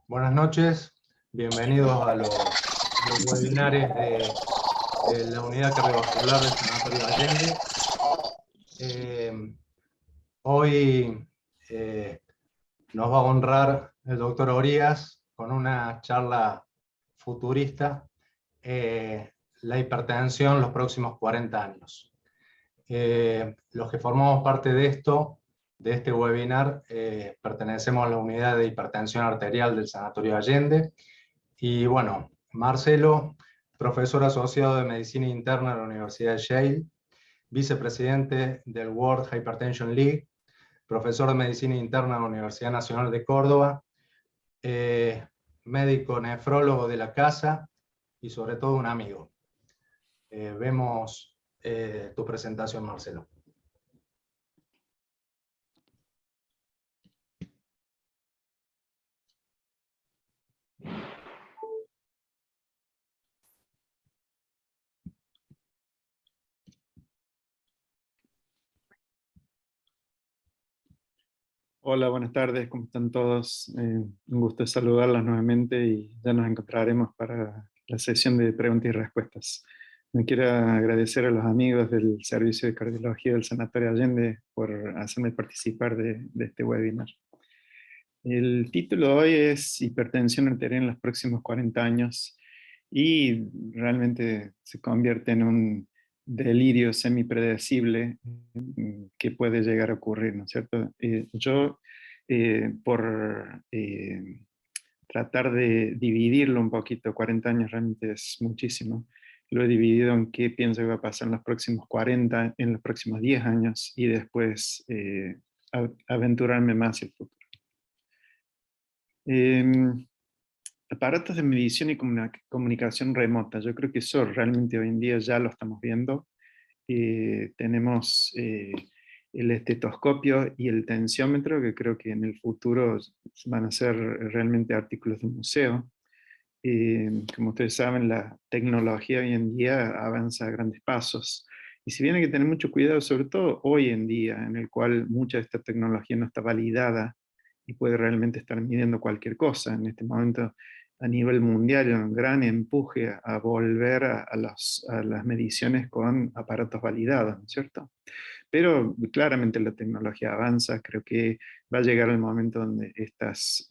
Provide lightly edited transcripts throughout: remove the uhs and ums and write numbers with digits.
Buenas noches, bienvenidos a los webinares de la unidad cardiovascular del Sanatorio Allende. Hoy nos va a honrar el doctor Orías con una charla futurista, la hipertensión los próximos 40 años. Los que formamos parte de este webinar, pertenecemos a la unidad de hipertensión arterial del Sanatorio Allende. Y bueno, Marcelo, profesor asociado de Medicina Interna en la Universidad de Yale, vicepresidente del World Hypertension League, profesor de Medicina Interna en la Universidad Nacional de Córdoba, médico nefrólogo de la casa y sobre todo un amigo. Vemos tu presentación, Marcelo. Hola, buenas tardes, ¿cómo están todos? Un gusto saludarlos nuevamente y ya nos encontraremos para la sesión de preguntas y respuestas. Me quiero agradecer a los amigos del Servicio de Cardiología del Sanatorio Allende por hacerme participar de este webinar. El título de hoy es Hipertensión arterial en los próximos 40 años y realmente se convierte en un delirio semipredecible que puede llegar a ocurrir, ¿no es cierto? Yo, por tratar de dividirlo un poquito, 40 años realmente es muchísimo, lo he dividido en qué pienso que va a pasar en los próximos 40, en los próximos 10 años y después aventurarme más hacia el futuro. Aparatos de medición y comunicación remota, yo creo que eso realmente hoy en día ya lo estamos viendo. Tenemos el estetoscopio y el tensiómetro, que creo que en el futuro van a ser realmente artículos de museo. Como ustedes saben, la tecnología hoy en día avanza a grandes pasos. Y si bien hay que tener mucho cuidado, sobre todo hoy en día, en el cual mucha de esta tecnología no está validada y puede realmente estar midiendo cualquier cosa. En este momento, a nivel mundial, hay un gran empuje a volver a las mediciones con aparatos validados, ¿no es cierto? Pero claramente la tecnología avanza, creo que va a llegar el momento donde estas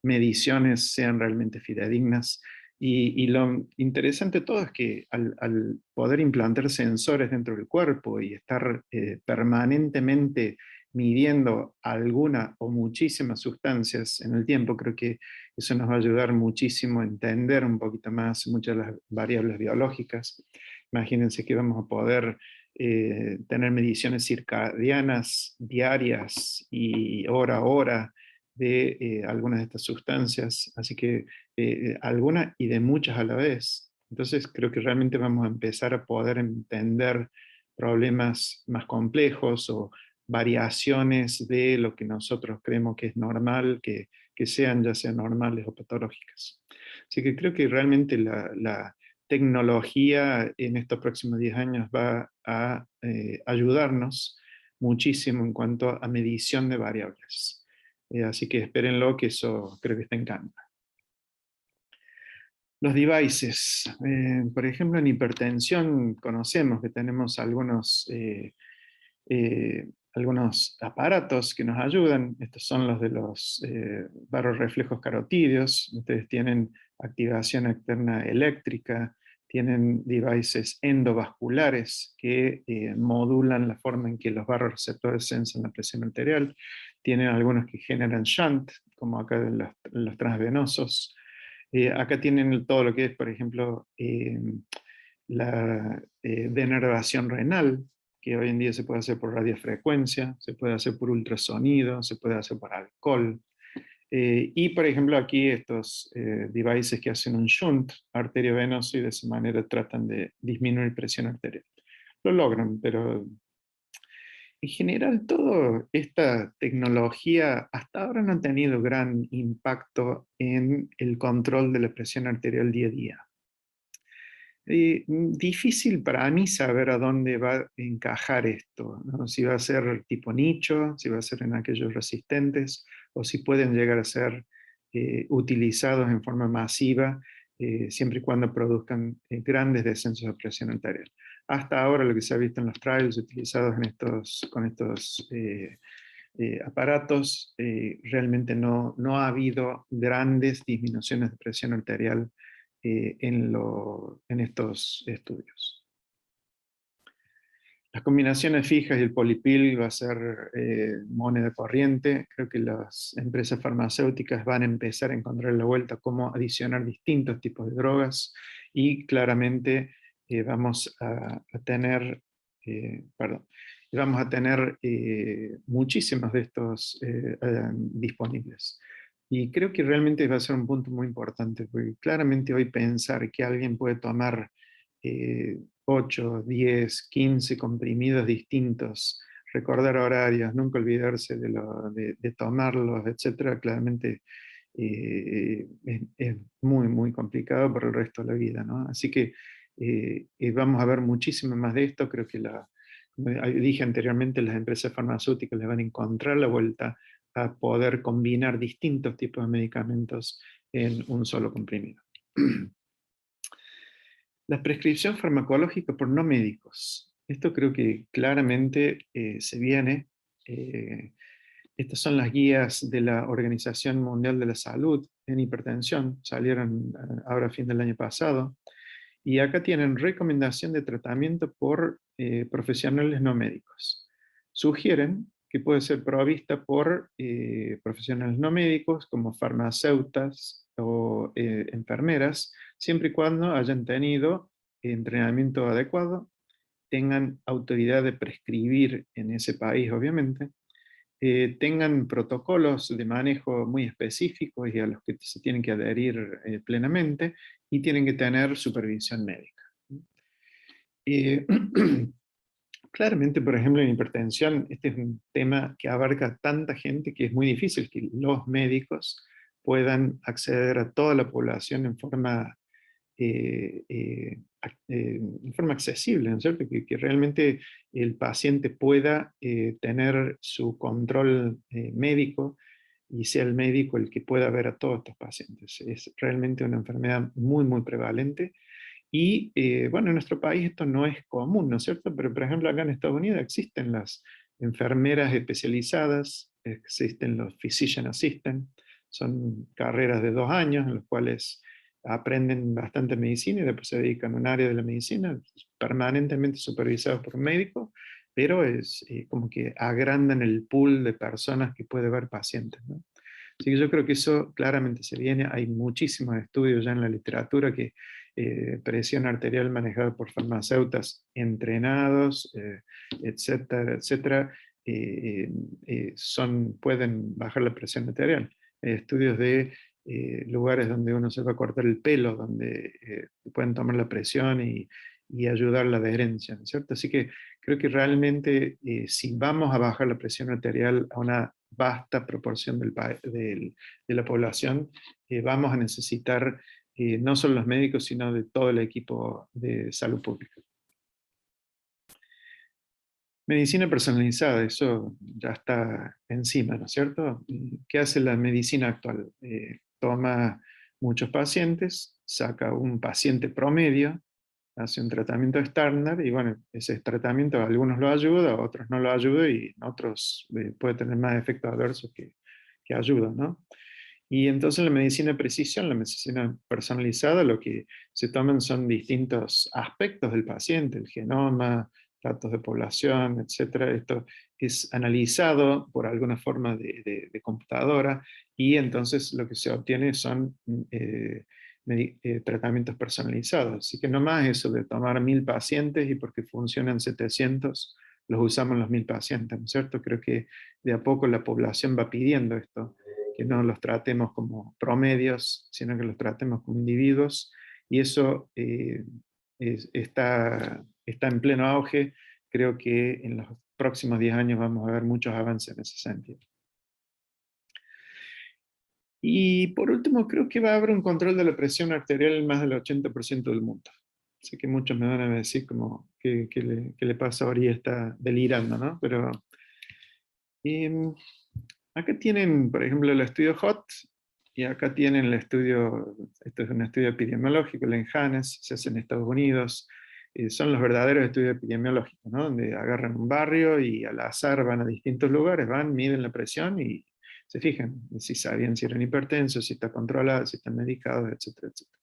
mediciones sean realmente fidedignas. Y lo interesante de todo es que al poder implantar sensores dentro del cuerpo y estar permanentemente midiendo alguna o muchísimas sustancias en el tiempo, creo que eso nos va a ayudar muchísimo a entender un poquito más muchas de las variables biológicas. Imagínense que vamos a poder tener mediciones circadianas diarias y hora a hora de algunas de estas sustancias, así que algunas y de muchas a la vez. Entonces creo que realmente vamos a empezar a poder entender problemas más complejos o variaciones de lo que nosotros creemos que es normal, que sean ya sean normales o patológicas. Así que creo que realmente la tecnología en estos próximos 10 años va a ayudarnos muchísimo en cuanto a medición de variables. Así que espérenlo, que eso creo que está en camino. Los devices, por ejemplo, en hipertensión conocemos que tenemos algunos aparatos que nos ayudan. Estos son los de los barorreflejos carotídeos. Ustedes tienen activación externa eléctrica, tienen devices endovasculares que modulan la forma en que los barroreceptores sensan la presión arterial. Tienen algunos que generan shunt, como acá los transvenosos. Acá tienen todo lo que es, por ejemplo, la denervación renal, que hoy en día se puede hacer por radiofrecuencia, se puede hacer por ultrasonido, se puede hacer por alcohol. Y por ejemplo aquí estos devices que hacen un shunt arteriovenoso y de esa manera tratan de disminuir presión arterial. Lo logran, pero en general toda esta tecnología hasta ahora no ha tenido gran impacto en el control de la presión arterial día a día. Difícil para mí saber a dónde va a encajar esto, ¿no? Si va a ser tipo nicho, si va a ser en aquellos resistentes, o si pueden llegar a ser utilizados en forma masiva, siempre y cuando produzcan grandes descensos de presión arterial. Hasta ahora lo que se ha visto en los trials utilizados con estos aparatos, realmente no ha habido grandes disminuciones de presión arterial en estos estudios. Las combinaciones fijas y el polipil va a ser moneda corriente. Creo que las empresas farmacéuticas van a empezar a encontrar la vuelta cómo adicionar distintos tipos de drogas, y claramente vamos a tener muchísimos de estos disponibles. Y creo que realmente va a ser un punto muy importante, porque claramente hoy pensar que alguien puede tomar 8, 10, 15 comprimidos distintos, recordar horarios, nunca olvidarse de tomarlos, etc., claramente es muy, muy complicado por el resto de la vida, ¿no? Así que vamos a ver muchísimo más de esto. Creo que, como dije anteriormente, las empresas farmacéuticas les van a encontrar la vuelta a poder combinar distintos tipos de medicamentos en un solo comprimido. La prescripción farmacológica por no médicos. Esto creo que claramente se viene. Estas son las guías de la Organización Mundial de la Salud en hipertensión. Salieron ahora a fin del año pasado. Y acá tienen recomendación de tratamiento por profesionales no médicos. Sugieren que puede ser provista por profesionales no médicos como farmacéuticas o enfermeras, siempre y cuando hayan tenido entrenamiento adecuado, tengan autoridad de prescribir en ese país, obviamente, tengan protocolos de manejo muy específicos y a los que se tienen que adherir plenamente, y tienen que tener supervisión médica. Claramente, por ejemplo, en hipertensión, este es un tema que abarca tanta gente que es muy difícil que los médicos puedan acceder a toda la población en forma accesible, ¿no es cierto? Que realmente el paciente pueda tener su control médico, y sea el médico el que pueda ver a todos estos pacientes. Es realmente una enfermedad muy, muy prevalente. Y bueno, en nuestro país esto no es común, ¿no es cierto? Pero por ejemplo acá en Estados Unidos existen las enfermeras especializadas, existen los physician assistant, son carreras de 2 años en los cuales aprenden bastante medicina y después se dedican a un área de la medicina, permanentemente supervisados por un médico, pero es como que agrandan el pool de personas que puede ver pacientes, ¿no? Así que yo creo que eso claramente se viene. Hay muchísimos estudios ya en la literatura que presión arterial manejada por farmacéuticas entrenados, etcétera, etcétera, pueden bajar la presión arterial. Hay estudios de lugares donde uno se va a cortar el pelo, donde pueden tomar la presión y ayudar la adherencia, ¿no es cierto? Así que creo que realmente si vamos a bajar la presión arterial a una vasta proporción de la población, vamos a necesitar no solo los médicos, sino de todo el equipo de salud pública. Medicina personalizada, eso ya está encima, ¿no es cierto? ¿Qué hace la medicina actual? Toma muchos pacientes, saca un paciente promedio, hace un tratamiento estándar, y bueno, ese tratamiento a algunos lo ayuda, a otros no lo ayuda, y en otros puede tener más efectos adversos que ayuda, ¿no? Y entonces la medicina de precisión, la medicina personalizada, lo que se toman son distintos aspectos del paciente, el genoma, datos de población, etc. Esto es analizado por alguna forma de computadora, y entonces lo que se obtiene son tratamientos personalizados. Así que no más eso de tomar 1000 pacientes y porque funcionan 700, los usamos los 1000 pacientes, ¿no es cierto? Creo que de a poco la población va pidiendo esto, que no los tratemos como promedios, sino que los tratemos como individuos, y eso está en pleno auge. Creo que en los próximos 10 años vamos a ver muchos avances en ese sentido. Y por último, creo que va a haber un control de la presión arterial en más del 80% del mundo. Sé que muchos me van a decir como que le pasa a Ori, está delirando, ¿no? Pero acá tienen, por ejemplo, el estudio HOT, y acá tienen el estudio, esto es un estudio epidemiológico, el ENHANES, se hace en Estados Unidos, son los verdaderos estudios epidemiológicos, ¿no? Donde agarran un barrio y al azar van a distintos lugares, van, miden la presión y se fijan si sabían si eran hipertensos, si está controlado, si están medicados, etcétera, etcétera.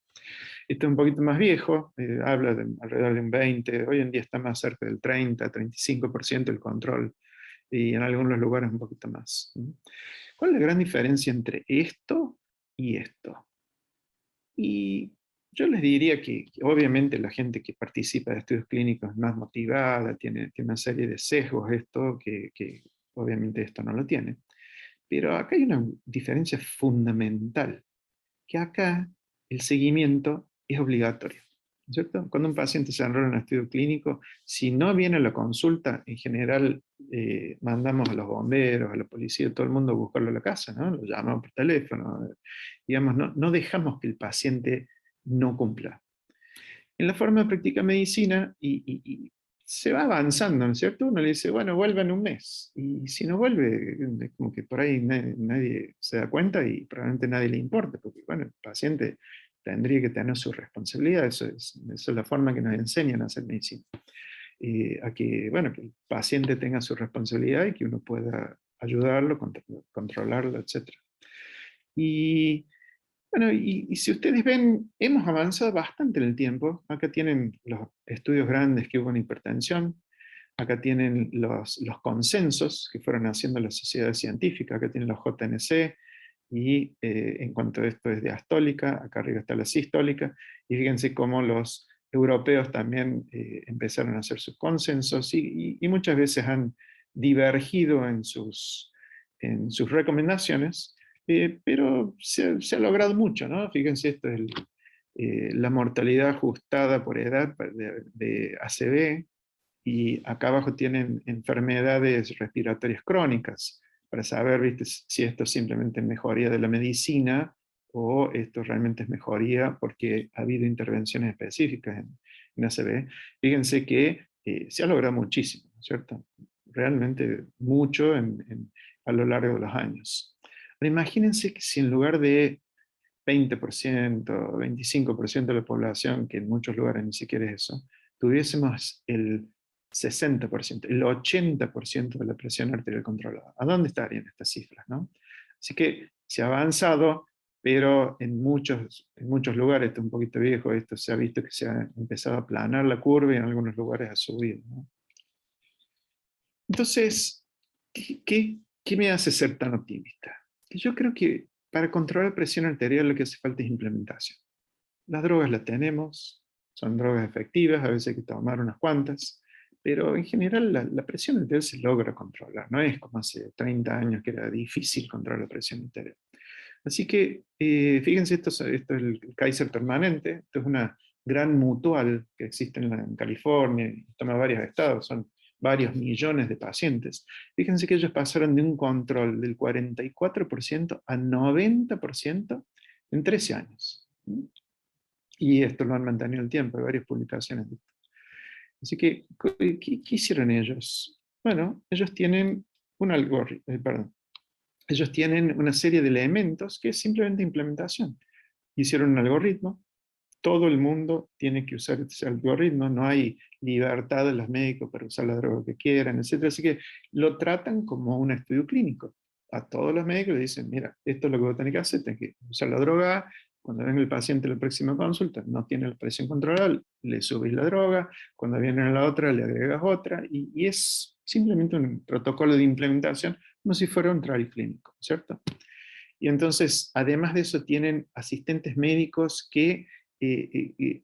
Este es un poquito más viejo, habla de alrededor de un 20, hoy en día está más cerca del 30, 35% el control, y en algunos lugares un poquito más. ¿Cuál es la gran diferencia entre esto y esto? Y yo les diría que obviamente la gente que participa de estudios clínicos es más motivada, tiene una serie de sesgos, esto que obviamente esto no lo tiene. Pero acá hay una diferencia fundamental, que acá el seguimiento es obligatorio, ¿cierto? Cuando un paciente se enrola en un estudio clínico, si no viene a la consulta, en general mandamos a los bomberos, a la policía, a todo el mundo a buscarlo a la casa, ¿no? Lo llamamos por teléfono, digamos, no dejamos que el paciente no cumpla. En la forma de practicar medicina, y se va avanzando, ¿no es cierto? Uno le dice, bueno, vuelve en un mes, y si no vuelve, es como que por ahí nadie se da cuenta y probablemente nadie le importa, porque bueno, el paciente tendría que tener su responsabilidad, eso es la forma que nos enseñan a hacer medicina. A que, bueno, que el paciente tenga su responsabilidad y que uno pueda ayudarlo, controlarlo, etc. Y bueno, y si ustedes ven, hemos avanzado bastante en el tiempo. Acá tienen los estudios grandes que hubo en hipertensión, acá tienen los consensos que fueron haciendo las sociedades científicas, acá tienen los JNC, y en cuanto a esto es diastólica, acá arriba está la sistólica, y fíjense cómo los europeos también empezaron a hacer sus consensos, y muchas veces han divergido en sus recomendaciones, pero se ha logrado mucho, ¿no? Fíjense, esto es la mortalidad ajustada por edad de ACV, y acá abajo tienen enfermedades respiratorias crónicas, para saber, ¿viste?, si esto es simplemente mejoría de la medicina o esto realmente es mejoría porque ha habido intervenciones específicas en ACV. Fíjense que se ha logrado muchísimo, ¿cierto? Realmente mucho a lo largo de los años. Pero imagínense que si en lugar de 20%, 25% de la población, que en muchos lugares ni siquiera es eso, tuviésemos el 60%, el 80% de la presión arterial controlada. ¿A dónde estarían estas cifras, no? Así que se ha avanzado, pero en muchos lugares, esto es un poquito viejo, esto se ha visto que se ha empezado a aplanar la curva y en algunos lugares ha subido, ¿no? Entonces, ¿qué me hace ser tan optimista? Que yo creo que para controlar presión arterial lo que hace falta es implementación. Las drogas las tenemos, son drogas efectivas, a veces hay que tomar unas cuantas, pero en general la presión arterial se logra controlar, no es como hace 30 años que era difícil controlar la presión arterial. Así que, fíjense, esto es el Kaiser permanente, esto es una gran mutual que existe en California, y toma varios estados, son varios millones de pacientes. Fíjense que ellos pasaron de un control del 44% a 90% en 13 años. Y esto lo han mantenido el tiempo, hay varias publicaciones de esto. Así que, ¿qué hicieron ellos? Bueno, ellos tienen un algoritmo, perdón, ellos tienen una serie de elementos que es simplemente implementación. Hicieron un algoritmo, todo el mundo tiene que usar ese algoritmo, no hay libertad de los médicos para usar la droga que quieran, etc. Así que lo tratan como un estudio clínico. A todos los médicos le dicen, mira, esto es lo que vos tenés que hacer, tenés que usar la droga, cuando venga el paciente a la próxima consulta, no tiene la presión controlada, le subís la droga, cuando viene a la otra le agregas otra, y es simplemente un protocolo de implementación, como si fuera un trial clínico, ¿cierto? Y entonces, además de eso, tienen asistentes médicos que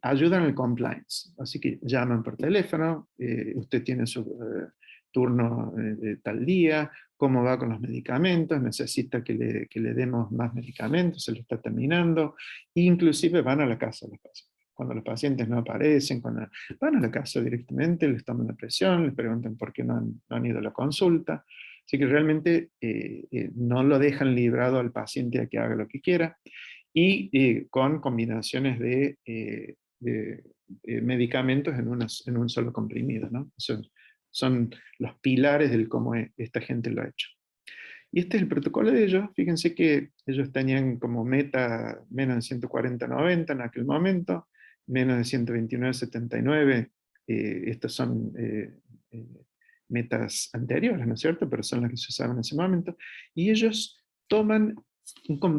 ayudan al compliance. Así que llaman por teléfono, usted tiene su turno de tal día, cómo va con los medicamentos, necesita que le demos más medicamentos, se lo está terminando, inclusive van a la casa de los pacientes. Cuando los pacientes no aparecen, cuando van a la casa directamente, les toman la presión, les preguntan por qué no han ido a la consulta. Así que realmente no lo dejan librado al paciente a que haga lo que quiera, y con combinaciones de medicamentos en un solo comprimido, ¿no? Son los pilares del cómo esta gente lo ha hecho. Y este es el protocolo de ellos. Fíjense que ellos tenían como meta menos de 140/90 en aquel momento, menos de 129/79. Estas son eh, metas anteriores, ¿no es cierto? Pero son las que se usaban en ese momento. Y ellos toman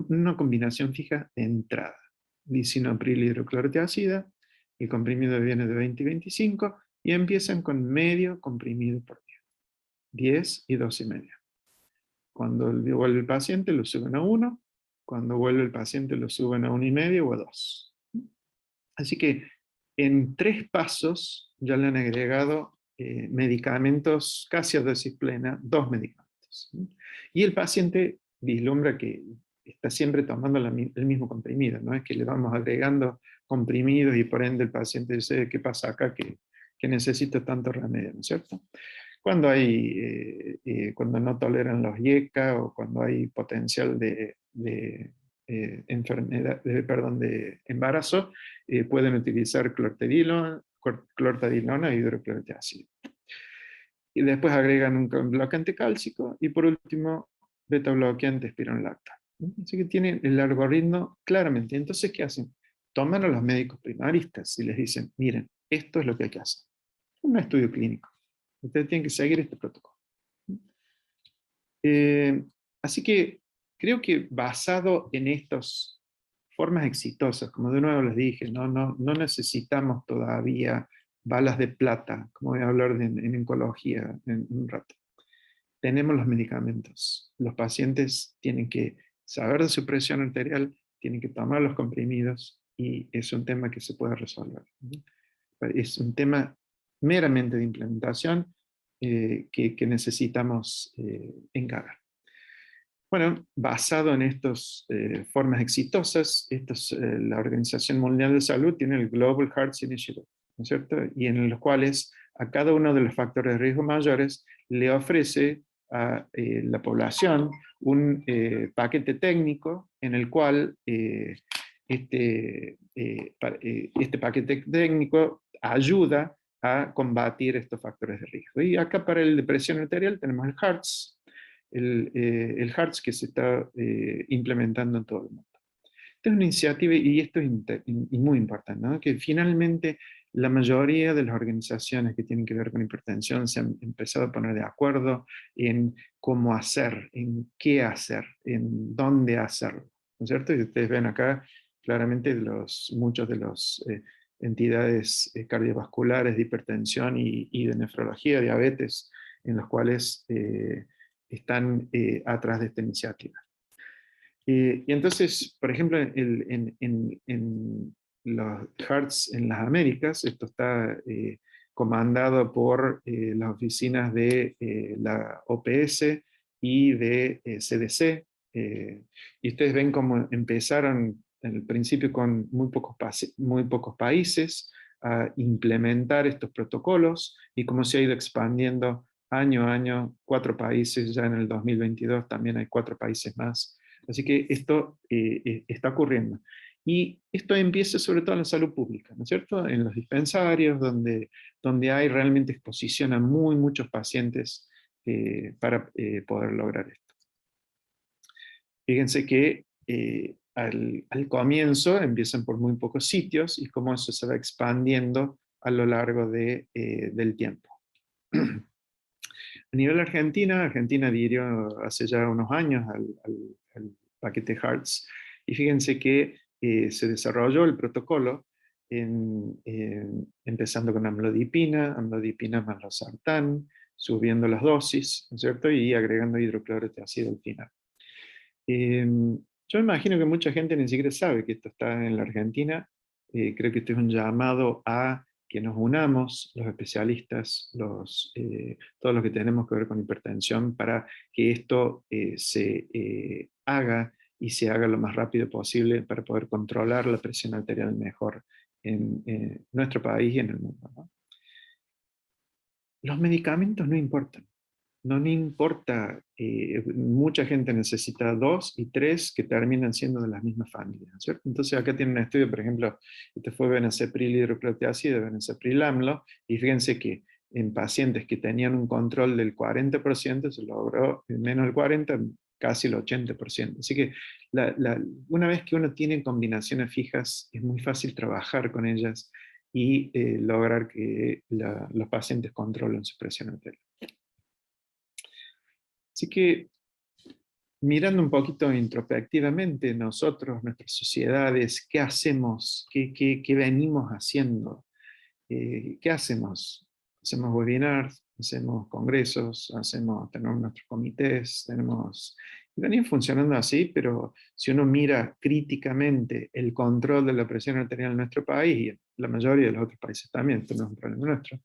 una combinación fija de entrada. Lisinopril hidroclorotiazida, el comprimido viene de 20 y 25, y empiezan con medio comprimido por día, 10 y 2,5. Cuando vuelve el paciente lo suben a 1, cuando vuelve el paciente lo suben a 1,5 o a 2. Así que en 3 pasos ya le han agregado medicamentos casi a dosis plena, 2 medicamentos. Y el paciente vislumbra que está siempre tomando el mismo comprimido, no es que le vamos agregando comprimidos y por ende el paciente dice, ¿qué pasa acá? Que necesito tanto remedio, ¿no es cierto? Cuando no toleran los IECA o cuando hay potencial de enfermedad, de embarazo, pueden utilizar clortadilona e hidroclorotiazida. Y después agregan un bloqueante cálcico y por último beta bloqueante espironolactano. Así que tienen el algoritmo claramente. Entonces, ¿qué hacen? Toman a los médicos primaristas y les dicen, miren, esto es lo que hay que hacer. Un estudio clínico. Ustedes tienen que seguir este protocolo. Así que creo que basado en estas formas exitosas, como de nuevo les dije, no necesitamos todavía balas de plata, como voy a hablar en oncología en un rato. Tenemos los medicamentos. Los pacientes tienen que saber de su presión arterial, tienen que tomar los comprimidos y es un tema que se puede resolver. Es un tema meramente de implementación que necesitamos encarar. Bueno, basado en estas formas exitosas, la Organización Mundial de Salud tiene el Global Hearts Initiative, ¿no es cierto? Y en los cuales a cada uno de los factores de riesgo mayores le ofrece a la población un paquete técnico en el cual este paquete técnico ayuda a combatir estos factores de riesgo. Y acá para el de presión arterial tenemos el HEARTS, el HEARTS que se está implementando en todo el mundo. Esta es una iniciativa, y esto es muy importante, ¿no? Que finalmente la mayoría de las organizaciones que tienen que ver con hipertensión se han empezado a poner de acuerdo en cómo hacer, en qué hacer, en dónde hacerlo, ¿no es cierto? Y ustedes ven acá claramente muchos de las entidades cardiovasculares de hipertensión y de nefrología, diabetes, en los cuales están atrás de esta iniciativa. Y entonces, por ejemplo, en los HEARTS en las Américas, esto está comandado por las oficinas de la OPS y de CDC. Y ustedes ven cómo empezaron en el principio con muy pocos países a implementar estos protocolos y cómo se ha ido expandiendo año a año, 4 países, ya en el 2022 también hay 4 países más. Así que esto está ocurriendo. Y esto empieza sobre todo en la salud pública, ¿no es cierto? En los dispensarios, donde hay realmente exposición a muchos pacientes para poder lograr esto. Fíjense que al comienzo empiezan por muy pocos sitios y cómo eso se va expandiendo a lo largo del tiempo. A nivel Argentina adhirió hace ya unos años al paquete HEARTS, y fíjense que se desarrolló el protocolo empezando con amlodipina más losartán, subiendo las dosis, ¿no es cierto? Y agregando hidroclorotiazida al final. Yo imagino que mucha gente ni siquiera sabe que esto está en la Argentina. Creo que este es un llamado a que nos unamos, los especialistas, todos los que tenemos que ver con hipertensión, para que esto se haga y se haga lo más rápido posible para poder controlar la presión arterial mejor en nuestro país y en el mundo, ¿no? Los medicamentos no importan. No importa, mucha gente necesita 2 y 3 que terminan siendo de las mismas familias, ¿cierto? Entonces acá tienen un estudio, por ejemplo, este fue benacepril hidroclorotiazida, benacepril amlo, y fíjense que en pacientes que tenían un control del 40%, se logró menos del 40%, casi el 80%. Así que una vez que uno tiene combinaciones fijas, es muy fácil trabajar con ellas y lograr que los pacientes controlen su presión arterial. Así que, mirando un poquito introspectivamente nosotros, nuestras sociedades, ¿qué hacemos? ¿Qué venimos haciendo? ¿Qué hacemos? Hacemos webinars, hacemos congresos, tenemos nuestros comités, y venimos funcionando así, pero si uno mira críticamente el control de la presión arterial en nuestro país, y en la mayoría de los otros países también, esto no es un problema nuestro,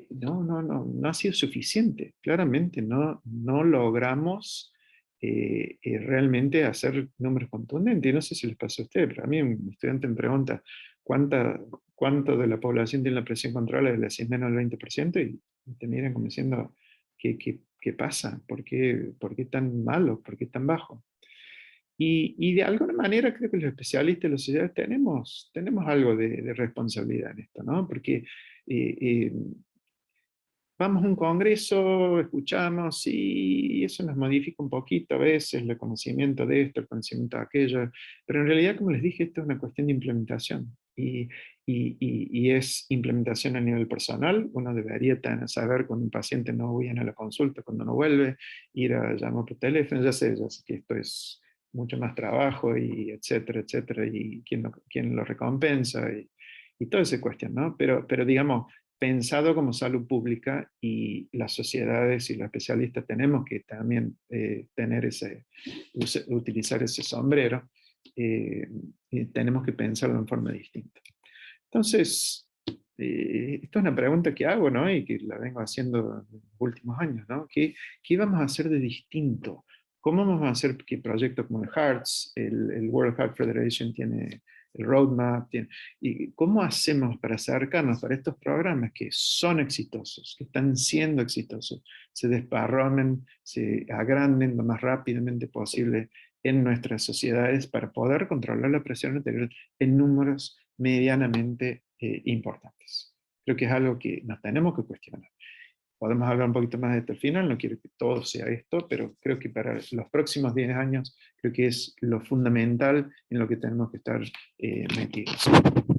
no ha sido suficiente. Claramente no logramos realmente hacer números contundentes. Y no sé si les pasa a ustedes, pero a mí un estudiante me pregunta cuánto de la población tiene la presión controlada, le decís menos del 20%, y te miran como diciendo, ¿qué pasa? ¿Por qué tan malo? ¿Por qué tan bajo? Y de alguna manera creo que los especialistas de la sociedad tenemos algo de responsabilidad en esto, ¿no? Porque eh, vamos a un congreso, escuchamos y eso nos modifica un poquito a veces el conocimiento de esto, el conocimiento de aquello, pero en realidad, como les dije, esto es una cuestión de implementación y es implementación a nivel personal. Uno debería saber cuando un paciente no viene a la consulta, cuando no vuelve, ir a llamar por teléfono, ya sé que esto es mucho más trabajo y etcétera, etcétera, y quién lo recompensa y toda esa cuestión, ¿no? Pero digamos, pensado como salud pública, y las sociedades y los especialistas tenemos que también utilizar ese sombrero, y tenemos que pensarlo en forma distinta. Entonces, esto es una pregunta que hago, ¿no? Y que la vengo haciendo en los últimos años, ¿no? ¿Qué vamos a hacer de distinto? ¿Cómo vamos a hacer que proyectos como el HEARTS, el World Heart Federation tiene el roadmap, y cómo hacemos para acercarnos para estos programas que son exitosos, que están siendo exitosos, se desparramen, se agranden lo más rápidamente posible en nuestras sociedades para poder controlar la presión arterial en números medianamente importantes? Creo que es algo que nos tenemos que cuestionar. Podemos hablar un poquito más de esto al final, no quiero que todo sea esto, pero creo que para los próximos 10 años, creo que es lo fundamental en lo que tenemos que estar metidos.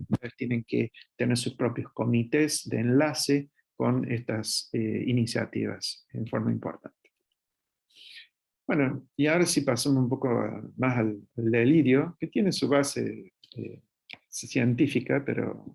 Ustedes tienen que tener sus propios comités de enlace con estas iniciativas en forma importante. Bueno, y ahora sí pasamos un poco más al delirio, que tiene su base científica, pero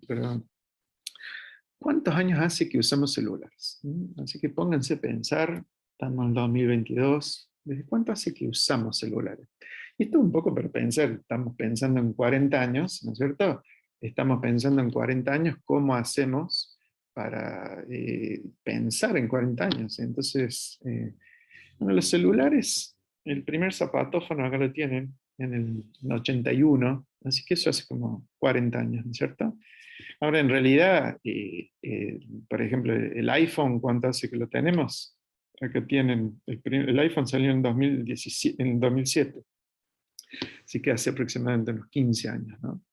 ¿cuántos años hace que usamos celulares? Así que pónganse a pensar, estamos en 2022, ¿desde cuánto hace que usamos celulares? Y esto un poco para pensar, estamos pensando en 40 años, ¿no es cierto? Estamos pensando en 40 años, ¿cómo hacemos para pensar en 40 años? Entonces, bueno, los celulares, el primer zapatófono acá lo tienen en el 81, así que eso hace como 40 años, ¿no es cierto? Ahora, en realidad, por ejemplo, el iPhone, ¿cuánto hace que lo tenemos? Acá tienen, el iPhone salió en 2007, así que hace aproximadamente unos 15 años, ¿no?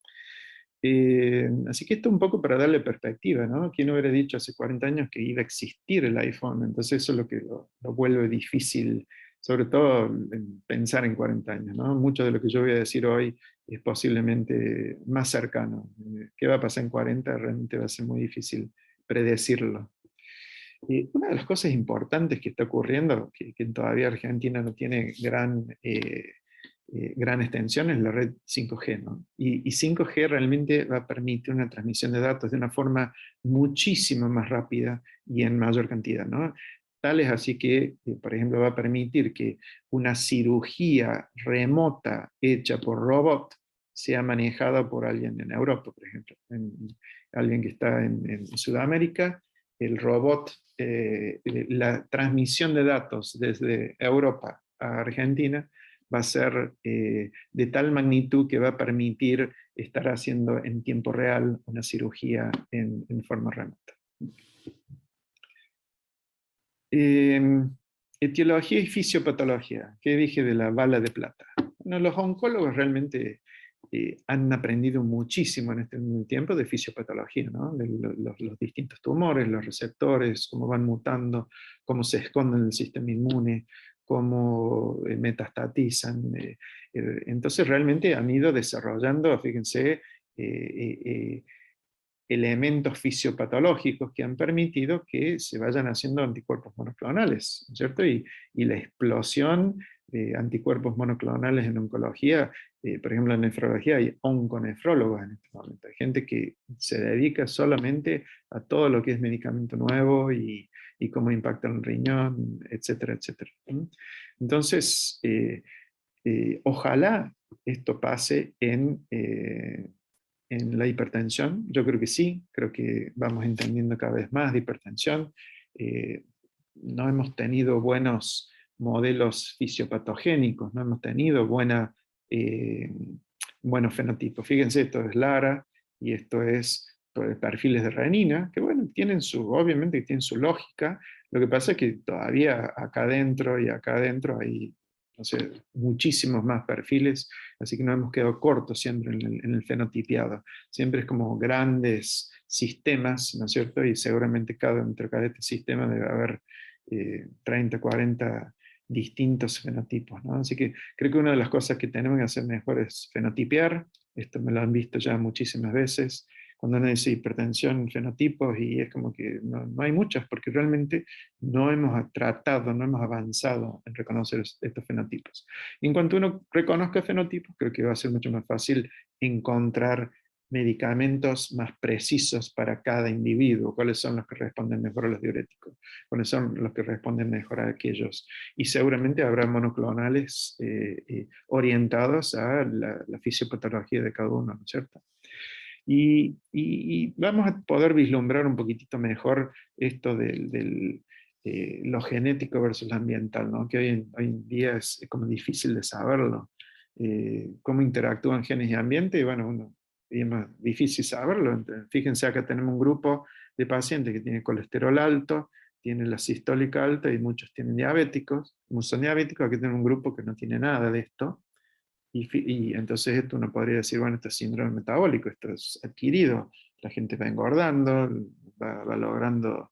Así que esto un poco para darle perspectiva, ¿no? ¿Quién hubiera dicho hace 40 años que iba a existir el iPhone? Entonces eso es lo que lo vuelve difícil, sobre todo en pensar en 40 años, ¿no? Mucho de lo que yo voy a decir hoy es posiblemente más cercano. ¿Qué va a pasar en 40? Realmente va a ser muy difícil predecirlo. Una de las cosas importantes que está ocurriendo, que todavía Argentina no tiene gran extensión, es la red 5G, ¿no? Y 5G realmente va a permitir una transmisión de datos de una forma muchísimo más rápida y en mayor cantidad, ¿no? Tal es así que, por ejemplo, va a permitir que una cirugía remota hecha por robot sea manejada por alguien en Europa, por ejemplo, alguien que está en Sudamérica. El robot, la transmisión de datos desde Europa a Argentina va a ser de tal magnitud que va a permitir estar haciendo en tiempo real una cirugía en forma remota. Etiología y fisiopatología. ¿Qué dije de la bala de plata? Bueno, los oncólogos realmente han aprendido muchísimo en este tiempo de fisiopatología, ¿no? De los distintos tumores, los receptores, cómo van mutando, cómo se esconden en el sistema inmune, cómo metastatizan. Entonces realmente han ido desarrollando, fíjense, elementos fisiopatológicos que han permitido que se vayan haciendo anticuerpos monoclonales, ¿no es cierto? Y la explosión de anticuerpos monoclonales en oncología, por ejemplo en nefrología hay onconefrólogos en este momento, hay gente que se dedica solamente a todo lo que es medicamento nuevo y cómo impacta en el riñón, etcétera, etcétera. Entonces, ojalá esto pase en la hipertensión. Yo creo que sí, creo que vamos entendiendo cada vez más de hipertensión. No hemos tenido buenos modelos fisiopatogénicos, no hemos tenido eh, buenos fenotipos. Fíjense, esto es Lara y esto es perfiles de renina, que bueno, obviamente tienen su lógica. Lo que pasa es que todavía acá adentro y acá adentro hay, no sé, muchísimos más perfiles, así que no hemos quedado cortos siempre en el fenotipiado. Siempre es como grandes sistemas, ¿no es cierto? Y seguramente entre cada este sistema debe haber 30, 40 distintos fenotipos, ¿no? Así que creo que una de las cosas que tenemos que hacer mejor es fenotipiar. Esto me lo han visto ya muchísimas veces. Cuando uno dice hipertensión, fenotipos, y es como que no hay muchas, porque realmente no hemos tratado, no hemos avanzado en reconocer estos fenotipos. Y en cuanto uno reconozca fenotipos, creo que va a ser mucho más fácil encontrar medicamentos más precisos para cada individuo, cuáles son los que responden mejor a los diuréticos, cuáles son los que responden mejor a aquellos. Y seguramente habrá monoclonales orientados a la fisiopatología de cada uno, ¿no es cierto? Y vamos a poder vislumbrar un poquitito mejor esto lo genético versus lo ambiental, ¿no? Que hoy en día es como difícil de saberlo, cómo interactúan genes y ambiente, y bueno, es más difícil saberlo. Entonces, fíjense, acá tenemos un grupo de pacientes que tienen colesterol alto, tienen la sistólica alta y muchos tienen diabéticos. Como son diabéticos, aquí tenemos un grupo que no tiene nada de esto. Y entonces esto uno podría decir, bueno, esto es síndrome metabólico, esto es adquirido, la gente va engordando, va logrando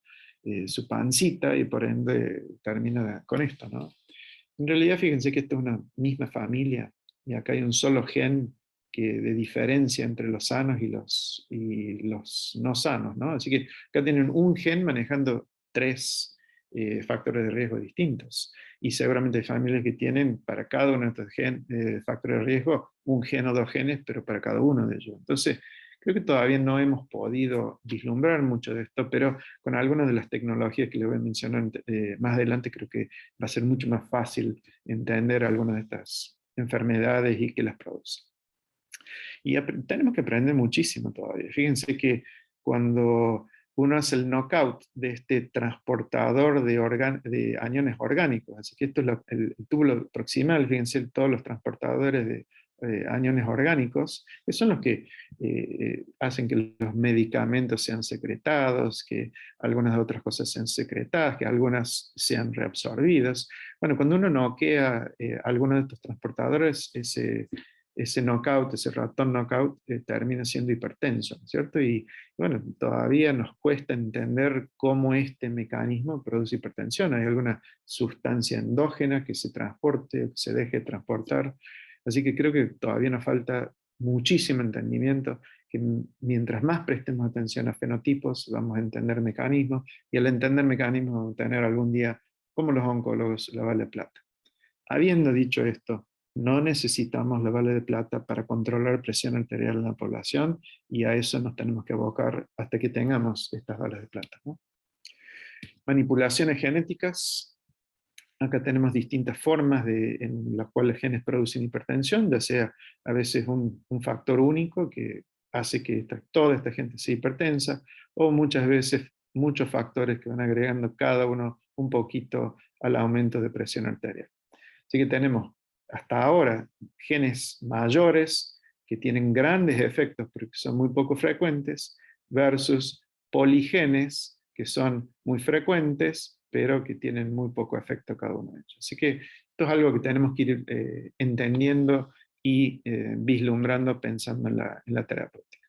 su pancita y por ende termina con esto, ¿no? En realidad fíjense que esto es una misma familia y acá hay un solo gen de diferencia entre los sanos y los no sanos, ¿no? Así que acá tienen un gen manejando tres factores de riesgo distintos. Y seguramente hay familias que tienen para cada uno de estos factores de riesgo un gen o dos genes, pero para cada uno de ellos. Entonces, creo que todavía no hemos podido vislumbrar mucho de esto, pero con algunas de las tecnologías que les voy a mencionar más adelante, creo que va a ser mucho más fácil entender algunas de estas enfermedades y qué las produce. Y tenemos que aprender muchísimo todavía. Fíjense que cuando uno hace el knockout de este transportador de aniones orgánicos, así que esto es el túbulo proximal, fíjense todos los transportadores de aniones orgánicos, que son los que hacen que los medicamentos sean secretados, que algunas otras cosas sean secretadas, que algunas sean reabsorbidas. Bueno, cuando uno noquea algunos de estos transportadores, ese knockout, ese ratón knockout, termina siendo hipertenso, ¿no es cierto? Y bueno, todavía nos cuesta entender cómo este mecanismo produce hipertensión. Hay alguna sustancia endógena que se transporte, que se deje transportar. Así que creo que todavía nos falta muchísimo entendimiento, que mientras más prestemos atención a fenotipos, vamos a entender mecanismos, y al entender mecanismos vamos a tener algún día, como los oncólogos, la bala de plata. Habiendo dicho esto, no necesitamos la bala de plata para controlar presión arterial en la población, y a eso nos tenemos que abocar hasta que tengamos estas balas de plata, ¿no? Manipulaciones genéticas. Acá tenemos distintas formas en las cuales genes producen hipertensión, ya sea a veces un factor único que hace que toda esta gente sea hipertensa, o muchas veces muchos factores que van agregando cada uno un poquito al aumento de presión arterial. Así que tenemos hasta ahora genes mayores que tienen grandes efectos pero que son muy poco frecuentes, versus poligenes que son muy frecuentes pero que tienen muy poco efecto cada uno de ellos. Así que esto es algo que tenemos que ir entendiendo y vislumbrando pensando en la terapéutica.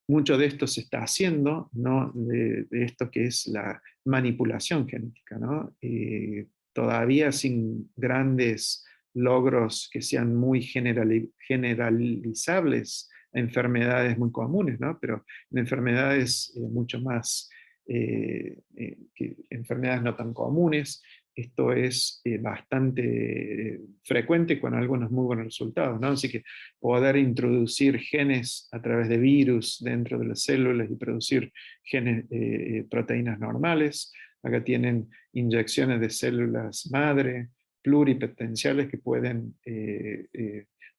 Mucho de esto se está haciendo, ¿no? de esto que es la manipulación genética, ¿no? todavía sin grandes logros que sean muy generalizables a enfermedades muy comunes, ¿no? Pero en enfermedades mucho más, enfermedades no tan comunes, esto es bastante frecuente con algunos muy buenos resultados, ¿no? Así que poder introducir genes a través de virus dentro de las células y producir genes, proteínas normales. Acá tienen inyecciones de células madre, pluripotenciales que pueden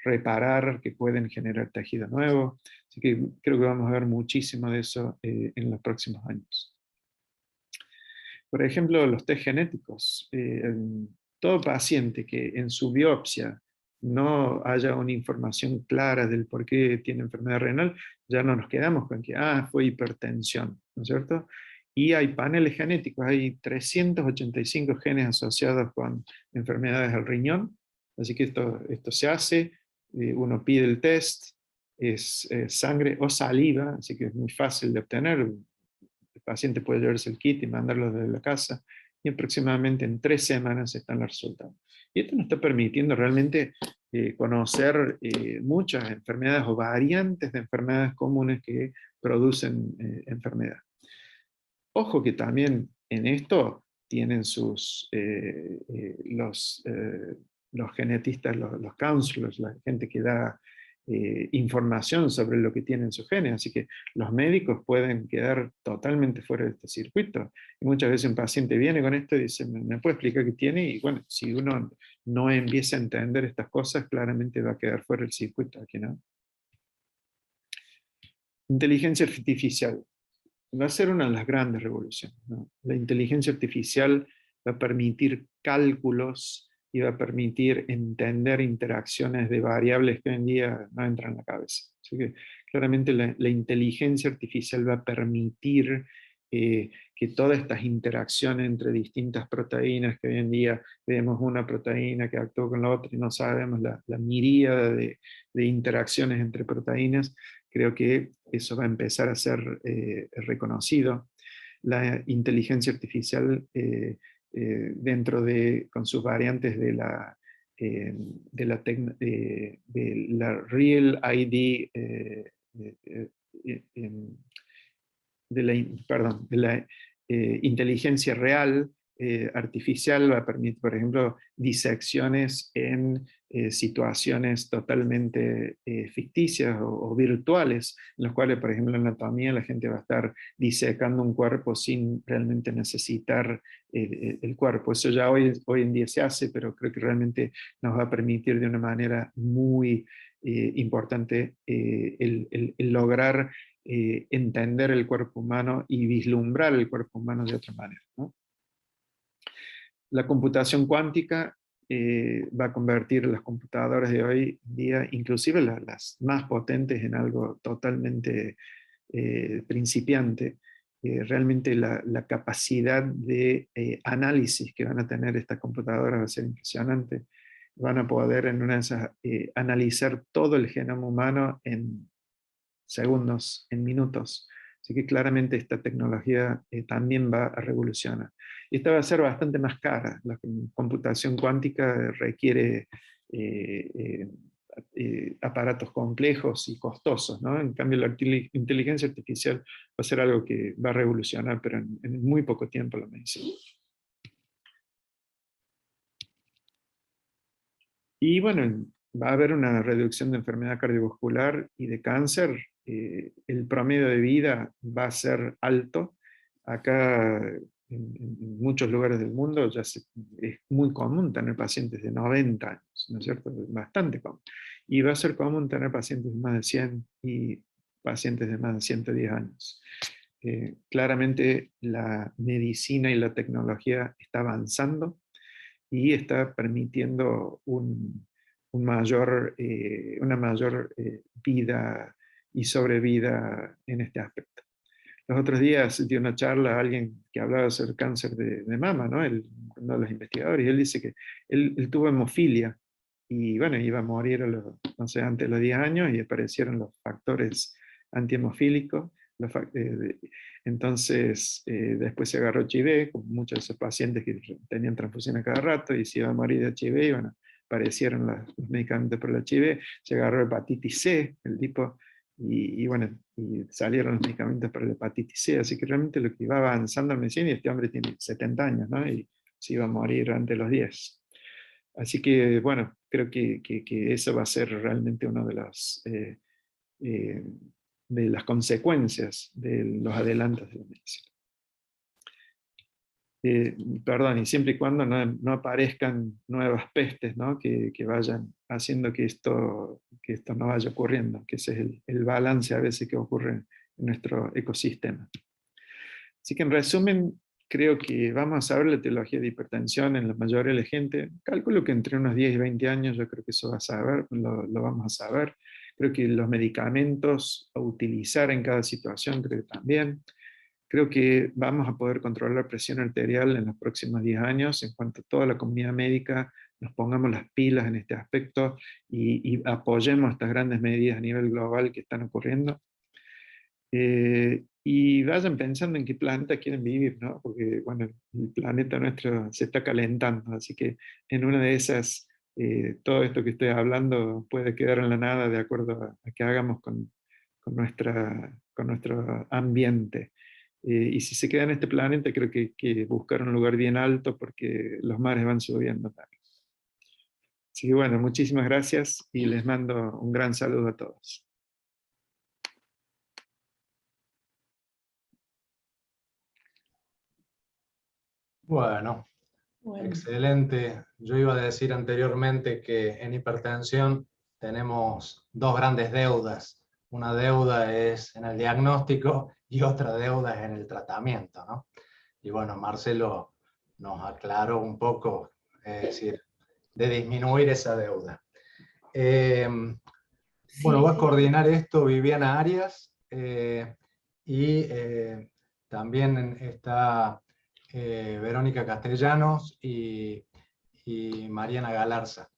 reparar, que pueden generar tejido nuevo. Así que creo que vamos a ver muchísimo de eso en los próximos años. Por ejemplo, los test genéticos. Todo paciente que en su biopsia no haya una información clara del por qué tiene enfermedad renal, ya no nos quedamos con que fue hipertensión, ¿no es cierto? Y hay paneles genéticos, hay 385 genes asociados con enfermedades del riñón, así que esto se hace, uno pide el test, es sangre o saliva, así que es muy fácil de obtener. El paciente puede llevarse el kit y mandarlo desde la casa, y aproximadamente en 3 semanas están los resultados. Y esto nos está permitiendo realmente conocer muchas enfermedades o variantes de enfermedades comunes que producen enfermedad. Ojo que también en esto tienen los genetistas, los counselors, la gente que da información sobre lo que tienen sus genes, así que los médicos pueden quedar totalmente fuera de este circuito. Y muchas veces un paciente viene con esto y dice, ¿me puede explicar qué tiene? Y bueno, si uno no empieza a entender estas cosas, claramente va a quedar fuera del circuito aquí, ¿no? Inteligencia artificial va a ser una de las grandes revoluciones, ¿no? La inteligencia artificial va a permitir cálculos y va a permitir entender interacciones de variables que hoy en día no entran en la cabeza. Así que claramente la inteligencia artificial va a permitir que todas estas interacciones entre distintas proteínas, que hoy en día vemos una proteína que actúa con la otra y no sabemos la miríada de interacciones entre proteínas, creo que eso va a empezar a ser reconocido. La inteligencia artificial con sus variantes de la Real ID, de la inteligencia real artificial va a permitir, por ejemplo, disecciones en situaciones totalmente ficticias o virtuales, en los cuales, por ejemplo, en la anatomía la gente va a estar disecando un cuerpo sin realmente necesitar el cuerpo. Eso ya hoy en día se hace, pero creo que realmente nos va a permitir de una manera muy importante el lograr entender el cuerpo humano y vislumbrar el cuerpo humano de otra manera, ¿no? La computación cuántica va a convertir las computadoras de hoy en día, inclusive las más potentes, en algo totalmente principiante. Realmente la capacidad de análisis que van a tener estas computadoras va a ser impresionante. Van a poder en una de esas analizar todo el genoma humano en segundos, en minutos. Así que claramente esta tecnología también va a revolucionar. Y esta va a ser bastante más cara. La computación cuántica requiere aparatos complejos y costosos, ¿no? En cambio, la inteligencia artificial va a ser algo que va a revolucionar, pero en muy poco tiempo la medicina. Y bueno, va a haber una reducción de enfermedad cardiovascular y de cáncer. El promedio de vida va a ser alto. Acá, en muchos lugares del mundo, es muy común tener pacientes de 90 años, ¿no es cierto? Bastante común. Y va a ser común tener pacientes de más de 100 y pacientes de más de 110 años. Claramente la medicina y la tecnología está avanzando y está permitiendo una mayor vida y sobrevida en este aspecto. Los otros días di una charla a alguien que hablaba sobre cáncer de mama, ¿no? Uno de los investigadores, y él dice que él tuvo hemofilia y bueno, iba a morir no sé, antes de los 10 años y aparecieron los factores antihemofílicos. Entonces, después se agarró HIV, con muchos de esos pacientes que tenían transfusión a cada rato y se iban a morir de HIV, y bueno, aparecieron los medicamentos para el HIV, se agarró hepatitis C, el tipo, y bueno, y salieron los medicamentos para la hepatitis C, así que realmente lo que iba avanzando en medicina, y este hombre tiene 70 años, ¿no? Y se iba a morir antes de los 10. Así que, bueno, creo que eso va a ser realmente una de las consecuencias de los adelantos de la medicina. Perdón, y siempre y cuando no aparezcan nuevas pestes, ¿no? que vayan haciendo que esto no vaya ocurriendo, que ese es el balance a veces que ocurre en nuestro ecosistema. Así que en resumen, creo que vamos a saber la etiología de hipertensión en la mayoría de la gente. Calculo que entre unos 10 y 20 años yo creo que eso lo vamos a saber. Creo que los medicamentos a utilizar en cada situación, creo que también. Creo que vamos a poder controlar la presión arterial en los próximos 10 años en cuanto toda la comunidad médica nos pongamos las pilas en este aspecto y apoyemos estas grandes medidas a nivel global que están ocurriendo. Y vayan pensando en qué planeta quieren vivir, ¿no? Porque, bueno, el planeta nuestro se está calentando, así que en una de esas, todo esto que estoy hablando puede quedar en la nada de acuerdo a qué hagamos con nuestro ambiente. Y si se queda en este planeta, creo que hay que buscar un lugar bien alto porque los mares van subiendo. Así que bueno, muchísimas gracias y les mando un gran saludo a todos. Bueno, excelente. Yo iba a decir anteriormente que en hipertensión tenemos dos grandes deudas. Una deuda es en el diagnóstico y otra deuda es en el tratamiento, ¿no? Y bueno, Marcelo nos aclaró un poco, es decir, de disminuir esa deuda. Bueno, va a coordinar esto Viviana Arias y también está Verónica Castellanos y Mariana Galarza.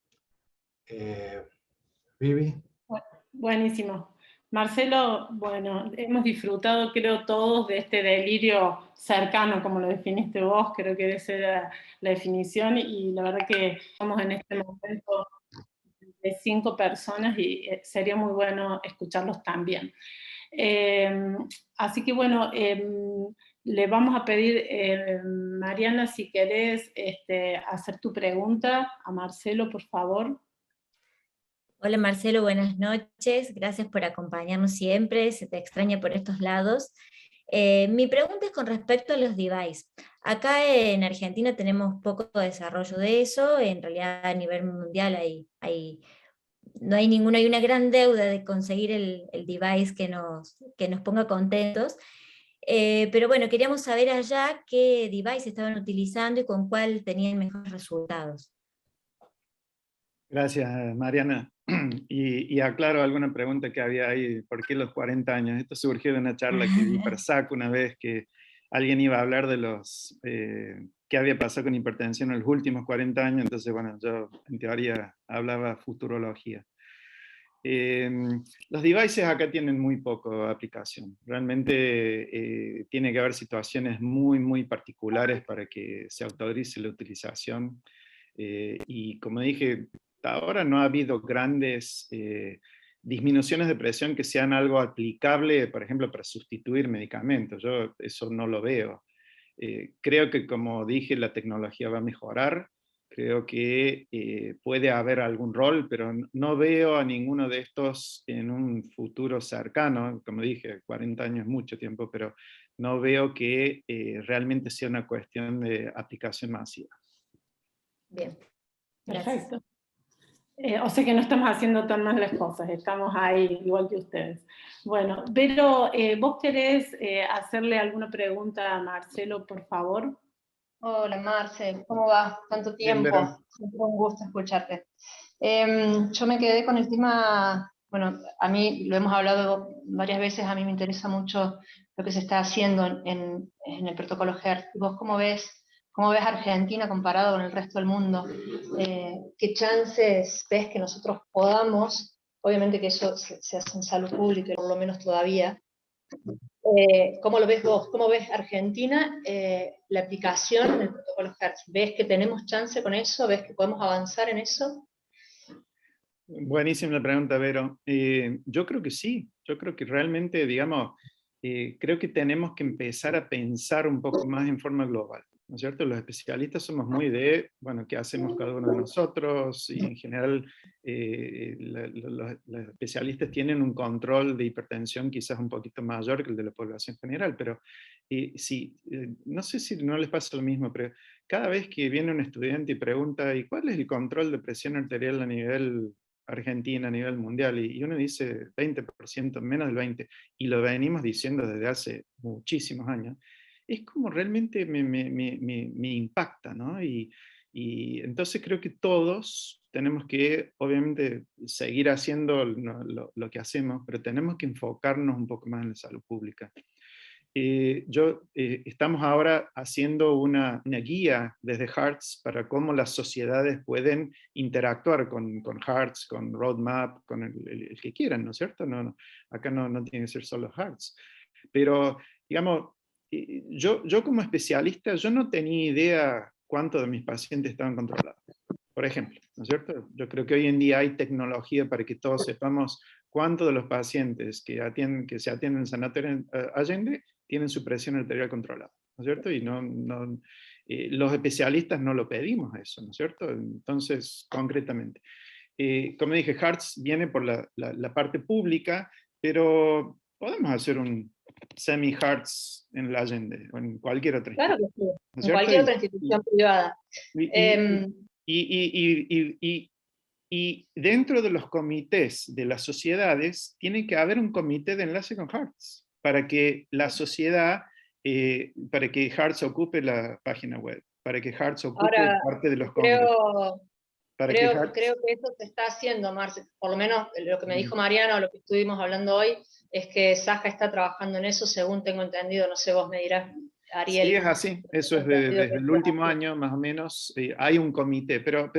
Vivi. Buenísimo. Marcelo, bueno, hemos disfrutado, creo, todos de este delirio cercano, como lo definiste vos, creo que esa era la definición, y la verdad que estamos en este momento de 5 personas y sería muy bueno escucharlos también. Así que bueno, le vamos a pedir, Mariana, si querés hacer tu pregunta a Marcelo, por favor. Hola Marcelo, buenas noches, gracias por acompañarnos siempre, se te extraña por estos lados. Mi pregunta es con respecto a los devices. Acá en Argentina tenemos poco desarrollo de eso, en realidad a nivel mundial no hay ninguno, hay una gran deuda de conseguir el device que nos ponga contentos. Pero bueno, queríamos saber allá qué device estaban utilizando y con cuál tenían mejores resultados. Gracias, Mariana. Y aclaro alguna pregunta que había ahí, ¿por qué los 40 años? Esto surgió de una charla que di para SAC una vez, que alguien iba a hablar de qué había pasado con hipertensión en los últimos 40 años, entonces bueno, yo en teoría hablaba futurología. Los devices acá tienen muy poco aplicación. Realmente tiene que haber situaciones muy, muy particulares para que se autorice la utilización. Y como dije, hasta ahora no ha habido grandes disminuciones de presión que sean algo aplicable, por ejemplo, para sustituir medicamentos. Yo eso no lo veo. Creo que, como dije, la tecnología va a mejorar. Creo que puede haber algún rol, pero no veo a ninguno de estos en un futuro cercano. Como dije, 40 años es mucho tiempo, pero no veo que realmente sea una cuestión de aplicación masiva. Bien. Perfecto. O sea que no estamos haciendo tan mal las cosas, estamos ahí igual que ustedes. Bueno, pero ¿vos querés hacerle alguna pregunta a Marcelo, por favor? Hola Marce, ¿cómo va? Tanto tiempo, Bien, siempre un gusto escucharte. Yo me quedé con el tema, bueno, a mí lo hemos hablado varias veces, a mí me interesa mucho lo que se está haciendo en el protocolo HERT. ¿Vos cómo ves Argentina comparado con el resto del mundo? ¿Qué chances ves que nosotros podamos, obviamente que eso se hace en salud pública, por lo menos todavía, ¿Cómo lo ves vos? ¿Cómo ves Argentina, la aplicación del protocolo Hertz? ¿Ves que tenemos chance con eso? ¿Ves que podemos avanzar en eso? Buenísima la pregunta, Vero. Yo creo que sí, yo creo que realmente, digamos, creo que tenemos que empezar a pensar un poco más en forma global, ¿no es cierto? Los especialistas somos muy de, bueno, ¿qué hacemos cada uno de nosotros? Y en general los especialistas tienen un control de hipertensión quizás un poquito mayor que el de la población general, pero sí, no sé si no les pasa lo mismo, pero cada vez que viene un estudiante y pregunta, ¿y cuál es el control de presión arterial a nivel Argentina, a nivel mundial? Y uno dice 20%, menos del 20%, y lo venimos diciendo desde hace muchísimos años, es como realmente me impacta, ¿no? Y entonces creo que todos tenemos que, obviamente, seguir haciendo lo que hacemos, pero tenemos que enfocarnos un poco más en la salud pública. Estamos ahora haciendo una guía desde Hearts para cómo las sociedades pueden interactuar con Hearts, con Roadmap, con el que quieran, ¿no es cierto? Acá no tiene que ser solo Hearts. Pero, digamos, yo como especialista, yo no tenía idea cuánto de mis pacientes estaban controlados. Por ejemplo, ¿no es cierto? Yo creo que hoy en día hay tecnología para que todos sepamos cuánto de los pacientes que se atienden en Sanatorio Allende tienen su presión arterial controlada, ¿no es cierto? Y los especialistas no lo pedimos eso, ¿no es cierto? Entonces, concretamente. Como dije, Hearts viene por la parte pública, pero podemos hacer un semi-Hearts en la Allende o en cualquier otra Claro institución, que sí, ¿no es en cierto? cualquier otra institución privada. Y dentro de los comités de las sociedades, tiene que haber un comité de enlace con Hearts, para que la sociedad, para que Hearts ocupe la página web, para que Hearts ocupe Ahora, parte de los congresos. creo que eso se está haciendo, Marce. Por lo menos lo que me dijo Mariano, lo que estuvimos hablando hoy, es que Saja está trabajando en eso, según tengo entendido. No sé, vos me dirás, Ariel. Sí, es así. Eso es desde el último año, más o menos. Hay un comité, pero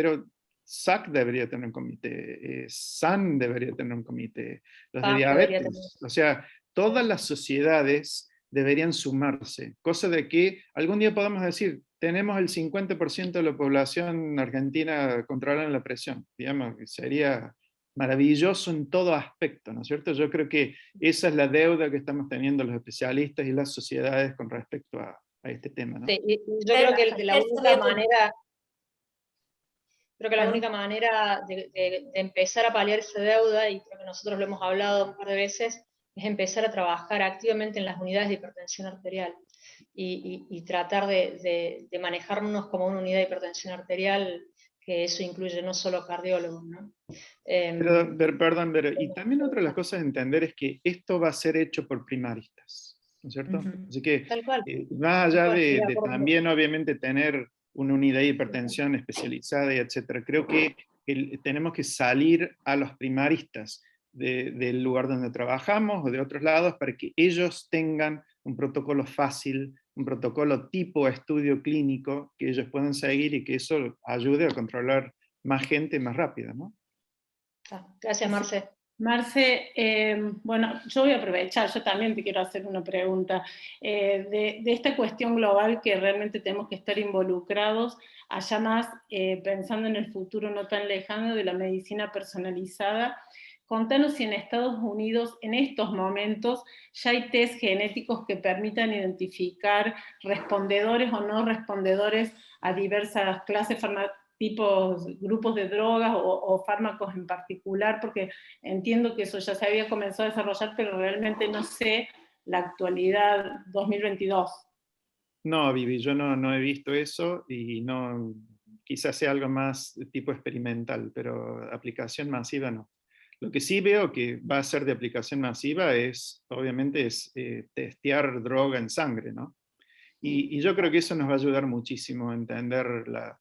SAC debería tener un comité, SAN debería tener un comité, los de diabetes, o sea, todas las sociedades deberían sumarse, cosa de que algún día podamos decir, tenemos el 50% de la población argentina controlando la presión, digamos, que sería maravilloso en todo aspecto, ¿no es cierto? Yo creo que esa es la deuda que estamos teniendo los especialistas y las sociedades con respecto a este tema, ¿no? Sí, y yo creo que la única manera... Creo que la única manera de empezar a paliar esa deuda, y creo que nosotros lo hemos hablado un par de veces, es empezar a trabajar activamente en las unidades de hipertensión arterial y tratar de manejarnos como una unidad de hipertensión arterial, que eso incluye no solo cardiólogos, ¿no? Perdón, pero y también otra de las cosas a entender es que esto va a ser hecho por primaristas, ¿no es cierto? Así que, tal cual. Más allá de también obviamente tener una unidad de hipertensión especializada y etcétera, creo que tenemos que salir a los primaristas del lugar donde trabajamos o de otros lados para que ellos tengan un protocolo fácil, un protocolo tipo estudio clínico que ellos puedan seguir y que eso ayude a controlar más gente más rápido, ¿no? Gracias, Marce. Marce, bueno, yo voy a aprovechar, yo también te quiero hacer una pregunta, de esta cuestión global que realmente tenemos que estar involucrados, allá más pensando en el futuro no tan lejano de la medicina personalizada. Contanos si en Estados Unidos, en estos momentos, ya hay test genéticos que permitan identificar respondedores o no respondedores a diversas clases tipos, grupos de drogas o fármacos en particular, porque entiendo que eso ya se había comenzado a desarrollar, pero realmente no sé la actualidad 2022. No, Vivi, yo no he visto eso y quizás sea algo más de tipo experimental, pero aplicación masiva no. Lo que sí veo que va a ser de aplicación masiva obviamente, testear droga en sangre, ¿no? Y yo creo que eso nos va a ayudar muchísimo a entender la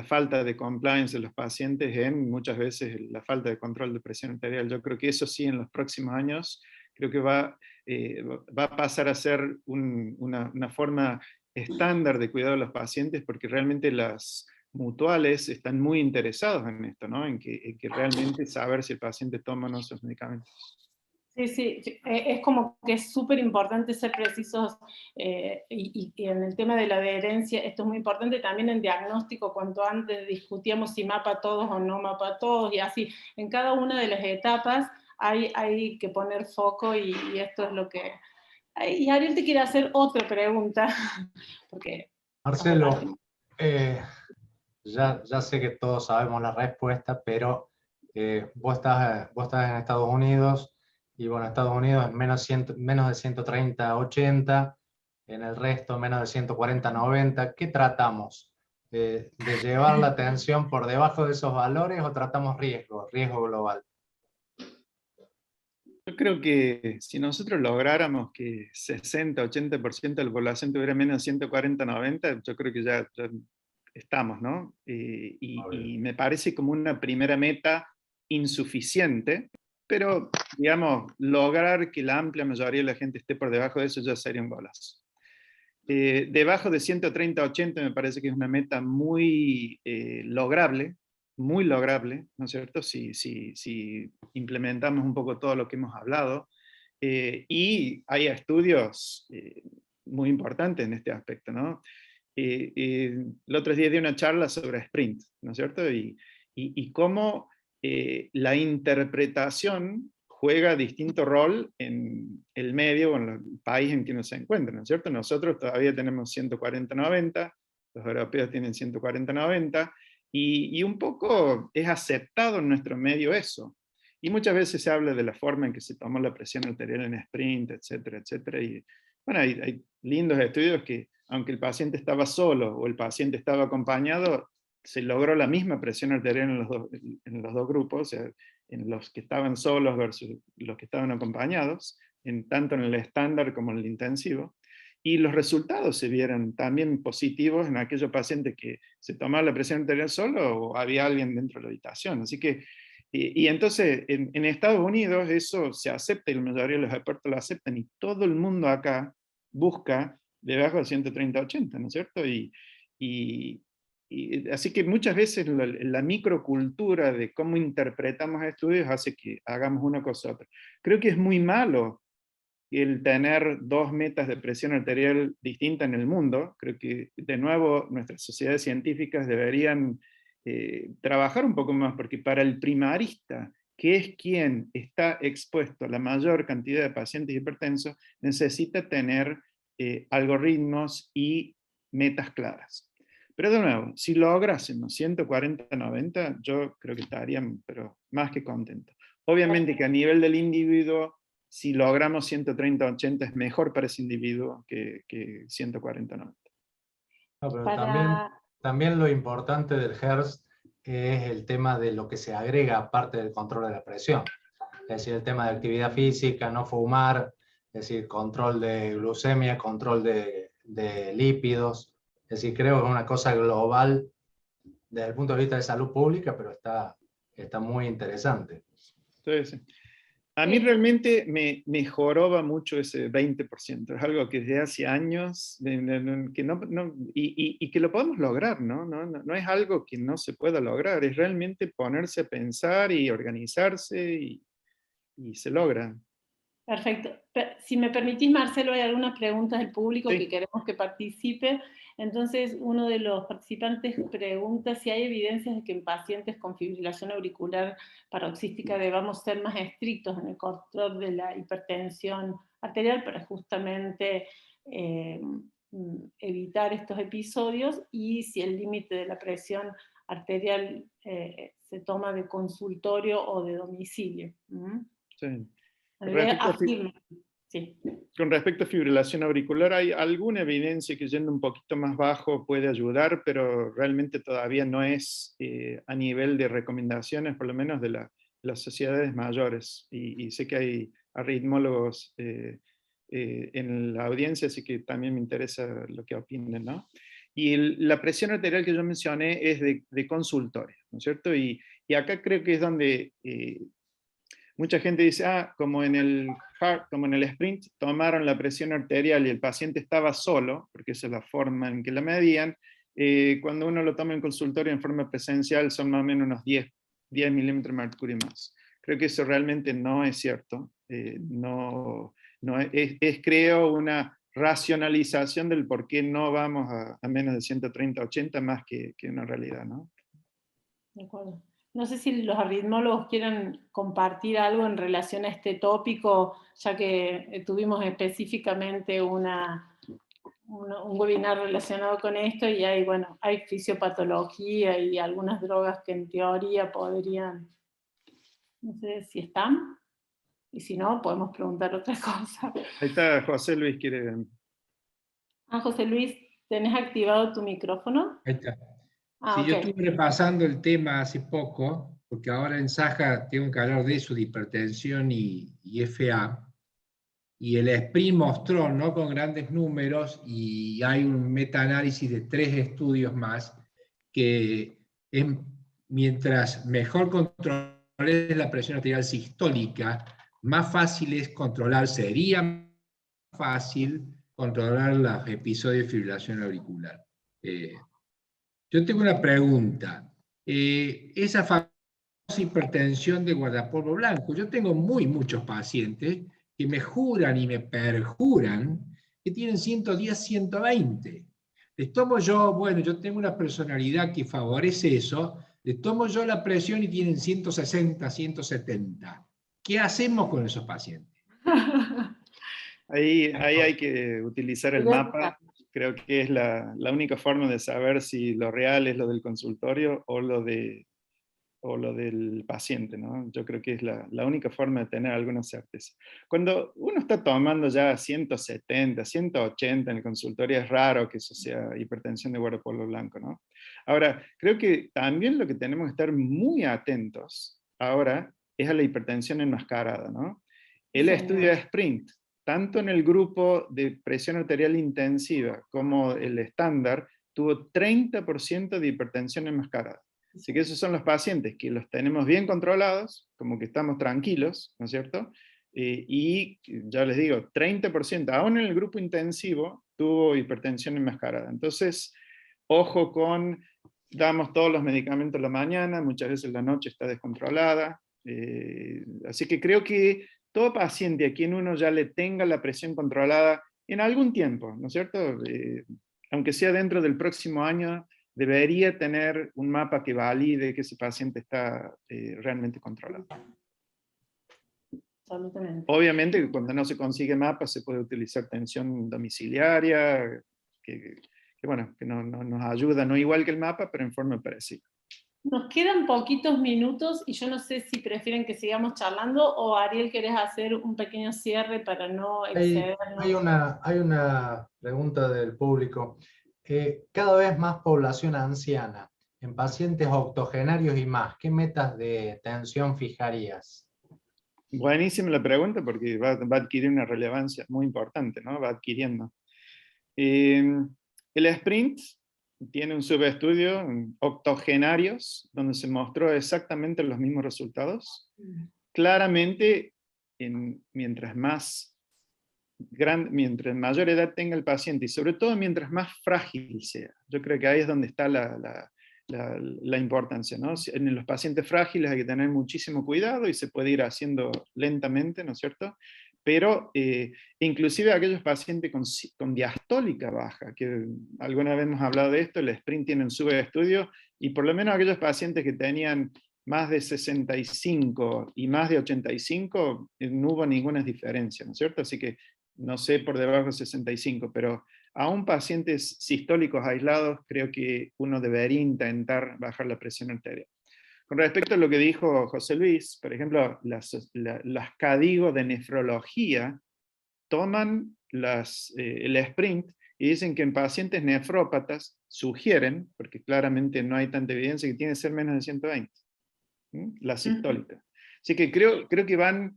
falta de compliance de los pacientes en muchas veces la falta de control de presión arterial. Yo creo que eso sí en los próximos años creo que va a pasar a ser una forma estándar de cuidado de los pacientes, porque realmente las mutuales están muy interesados en esto, ¿no? En que realmente saber si el paciente toma o no sus medicamentos. Sí, sí, es como que es súper importante ser precisos y en el tema de la adherencia, esto es muy importante también en diagnóstico, cuanto antes discutíamos si mapa a todos o no mapa a todos, y así, en cada una de las etapas hay que poner foco y esto es lo que... Y Ariel te quiere hacer otra pregunta, porque... Marcelo, ya sé que todos sabemos la respuesta, pero vos estás en Estados Unidos, y bueno, Estados Unidos es menos de 130-80, en el resto menos de 140-90. ¿Qué tratamos? ¿De llevar la tensión por debajo de esos valores o tratamos riesgo global? Yo creo que si nosotros lográramos que 60-80% de la población tuviera menos de 140-90, yo creo que ya estamos, ¿no? Y me parece como una primera meta insuficiente, pero, digamos, lograr que la amplia mayoría de la gente esté por debajo de eso ya sería un golazo. Debajo de 130-80 me parece que es una meta muy lograble, ¿no es cierto? Si implementamos un poco todo lo que hemos hablado. Y hay estudios muy importantes en este aspecto, ¿no? El otro día di una charla sobre sprint, ¿no es cierto? Y cómo la interpretación juega distinto rol en el medio o en el país en que uno se encuentra, ¿no es cierto? Nosotros todavía tenemos 140-90, los europeos tienen 140-90, y un poco es aceptado en nuestro medio eso. Y muchas veces se habla de la forma en que se tomó la presión arterial en sprint, etcétera, etcétera. Y bueno, hay lindos estudios que, aunque el paciente estaba solo o el paciente estaba acompañado, se logró la misma presión arterial en los dos grupos, o sea, en los que estaban solos versus los que estaban acompañados, tanto en el estándar como en el intensivo. Y los resultados se vieron también positivos en aquellos pacientes que se tomaban la presión arterial solo o había alguien dentro de la habitación. Así que, y entonces en Estados Unidos eso se acepta y la mayoría de los expertos lo aceptan, y todo el mundo acá busca debajo de 130-80, ¿no es cierto? Y así que muchas veces la microcultura de cómo interpretamos estudios hace que hagamos una cosa u otra. Creo que es muy malo el tener dos metas de presión arterial distintas en el mundo. Creo que, de nuevo, nuestras sociedades científicas deberían trabajar un poco más, porque para el primarista, que es quien está expuesto a la mayor cantidad de pacientes hipertensos, necesita tener algoritmos y metas claras. Pero de nuevo, si lográsemos 140-90, yo creo que estarían, pero más que contentos. Obviamente que a nivel del individuo, si logramos 130-80 es mejor para ese individuo que 140-90. No, pero también lo importante del HERS es el tema de lo que se agrega aparte del control de la presión. Es decir, el tema de actividad física, no fumar, es decir, control de glucemia, control de lípidos. Es decir, creo que es una cosa global desde el punto de vista de salud pública, pero está muy interesante. Entonces, a mí realmente me joroba mucho ese 20%. Es algo que desde hace años, y que lo podemos lograr, ¿no? No es algo que no se pueda lograr, es realmente ponerse a pensar y organizarse y se logra. Perfecto. Si me permitís, Marcelo, hay algunas preguntas del público que queremos que participe. Entonces, uno de los participantes pregunta si hay evidencias de que en pacientes con fibrilación auricular paroxística debamos ser más estrictos en el control de la hipertensión arterial para justamente evitar estos episodios, y si el límite de la presión arterial se toma de consultorio o de domicilio. Sí. Sí. Con respecto a fibrilación auricular, hay alguna evidencia que yendo un poquito más bajo puede ayudar, pero realmente todavía no es a nivel de recomendaciones, por lo menos de las sociedades mayores. Y sé que hay arritmólogos en la audiencia, así que también me interesa lo que opinen, ¿no? Y la presión arterial que yo mencioné es de consultorio, ¿no es cierto? Y acá creo que es donde mucha gente dice, como en el sprint tomaron la presión arterial y el paciente estaba solo, porque esa es la forma en que la medían. Cuando uno lo toma en consultorio en forma presencial son más o menos unos 10 milímetros de mercurio más. Creo que eso realmente no es cierto. Creo, una racionalización del por qué no vamos a menos de 130-80 más que una realidad, ¿no? De acuerdo. No sé si los arritmólogos quieren compartir algo en relación a este tópico, ya que tuvimos específicamente un webinar relacionado con esto y hay, bueno, hay fisiopatología y algunas drogas que en teoría podrían, no sé si están, y si no, podemos preguntar otra cosa. Ahí está José Luis, quiere... José Luis, ¿tenés activado tu micrófono? Ahí está. Sí, Sí, yo estuve repasando el tema hace poco, porque ahora en Saja tengo que hablar de eso, de hipertensión y FA. Y el SPRINT mostró, ¿no?, con grandes números, y hay un metaanálisis de 3 estudios más, que mientras mejor controles la presión arterial sistólica, más fácil es controlar, sería fácil controlar los episodios de fibrilación auricular. Yo tengo una pregunta. Esa famosa hipertensión de guardapolvo blanco, yo tengo muchos pacientes que me juran y me perjuran que tienen 110, 120. Les tomo yo, bueno, yo tengo una personalidad que favorece eso, les tomo yo la presión y tienen 160, 170. ¿Qué hacemos con esos pacientes? Ahí hay que utilizar el mapa. Creo que es la única forma de saber si lo real es lo del consultorio o lo del paciente, ¿no? Yo creo que es la única forma de tener alguna certeza. Cuando uno está tomando ya 170, 180 en el consultorio, es raro que eso sea hipertensión de guardapolvo blanco, ¿no? Ahora, creo que también lo que tenemos que estar muy atentos ahora es a la hipertensión enmascarada, ¿no? El estudio de SPRINT, tanto en el grupo de presión arterial intensiva como el estándar, tuvo 30% de hipertensión enmascarada. Así que esos son los pacientes que los tenemos bien controlados, como que estamos tranquilos, ¿no es cierto? Y ya les digo, 30%, aún en el grupo intensivo, tuvo hipertensión enmascarada. Entonces, ojo con, damos todos los medicamentos en la mañana, muchas veces en la noche está descontrolada. Así que creo que todo paciente a quien uno ya le tenga la presión controlada en algún tiempo, ¿no es cierto? Aunque sea dentro del próximo año, debería tener un mapa que valide que ese paciente está realmente controlado. Absolutamente. Obviamente, cuando no se consigue mapa, se puede utilizar tensión domiciliaria, que nos ayuda, no igual que el mapa, pero en forma parecida. Nos quedan poquitos minutos y yo no sé si prefieren que sigamos charlando o Ariel, ¿querés hacer un pequeño cierre para no excedernos? Hay una pregunta del público. Cada vez más población anciana, en pacientes octogenarios y más, ¿qué metas de tensión fijarías? Buenísima la pregunta porque va a adquirir una relevancia muy importante, ¿no? Va adquiriendo. El SPRINT tiene un subestudio en octogenarios donde se mostró exactamente los mismos resultados. Claramente, mientras mayor edad tenga el paciente y sobre todo mientras más frágil sea. Yo creo que ahí es donde está la importancia, ¿no? En los pacientes frágiles hay que tener muchísimo cuidado y se puede ir haciendo lentamente, ¿no es cierto? Pero inclusive aquellos pacientes con diastólica baja, que alguna vez hemos hablado de esto, el SPRINT tiene un subestudio, y por lo menos aquellos pacientes que tenían más de 65 y más de 85, no hubo ninguna diferencia, ¿no es cierto? Así que no sé por debajo de 65, pero aún pacientes sistólicos aislados, creo que uno debería intentar bajar la presión arterial. Con respecto a lo que dijo José Luis, por ejemplo, las CADIGO de nefrología toman el SPRINT y dicen que en pacientes nefrópatas sugieren, porque claramente no hay tanta evidencia, que tiene que ser menos de 120, la sistólica. Así que creo que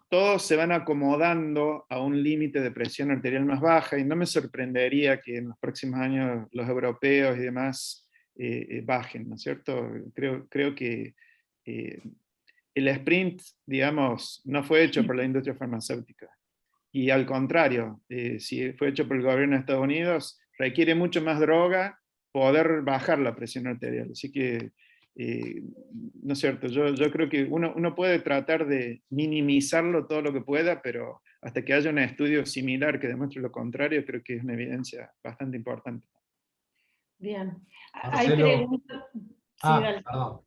todos se van acomodando a un límite de presión arterial más baja, y no me sorprendería que en los próximos años los europeos y demás bajen, ¿no es cierto? Creo que el SPRINT, digamos, no fue hecho por la industria farmacéutica. Y al contrario, si fue hecho por el gobierno de Estados Unidos, requiere mucho más droga poder bajar la presión arterial. Así que ¿no es cierto? Yo creo que uno puede tratar de minimizarlo todo lo que pueda, pero hasta que haya un estudio similar que demuestre lo contrario, creo que es una evidencia bastante importante. Bien. Hay Marcelo. preguntas. Sí, dale. Perdón.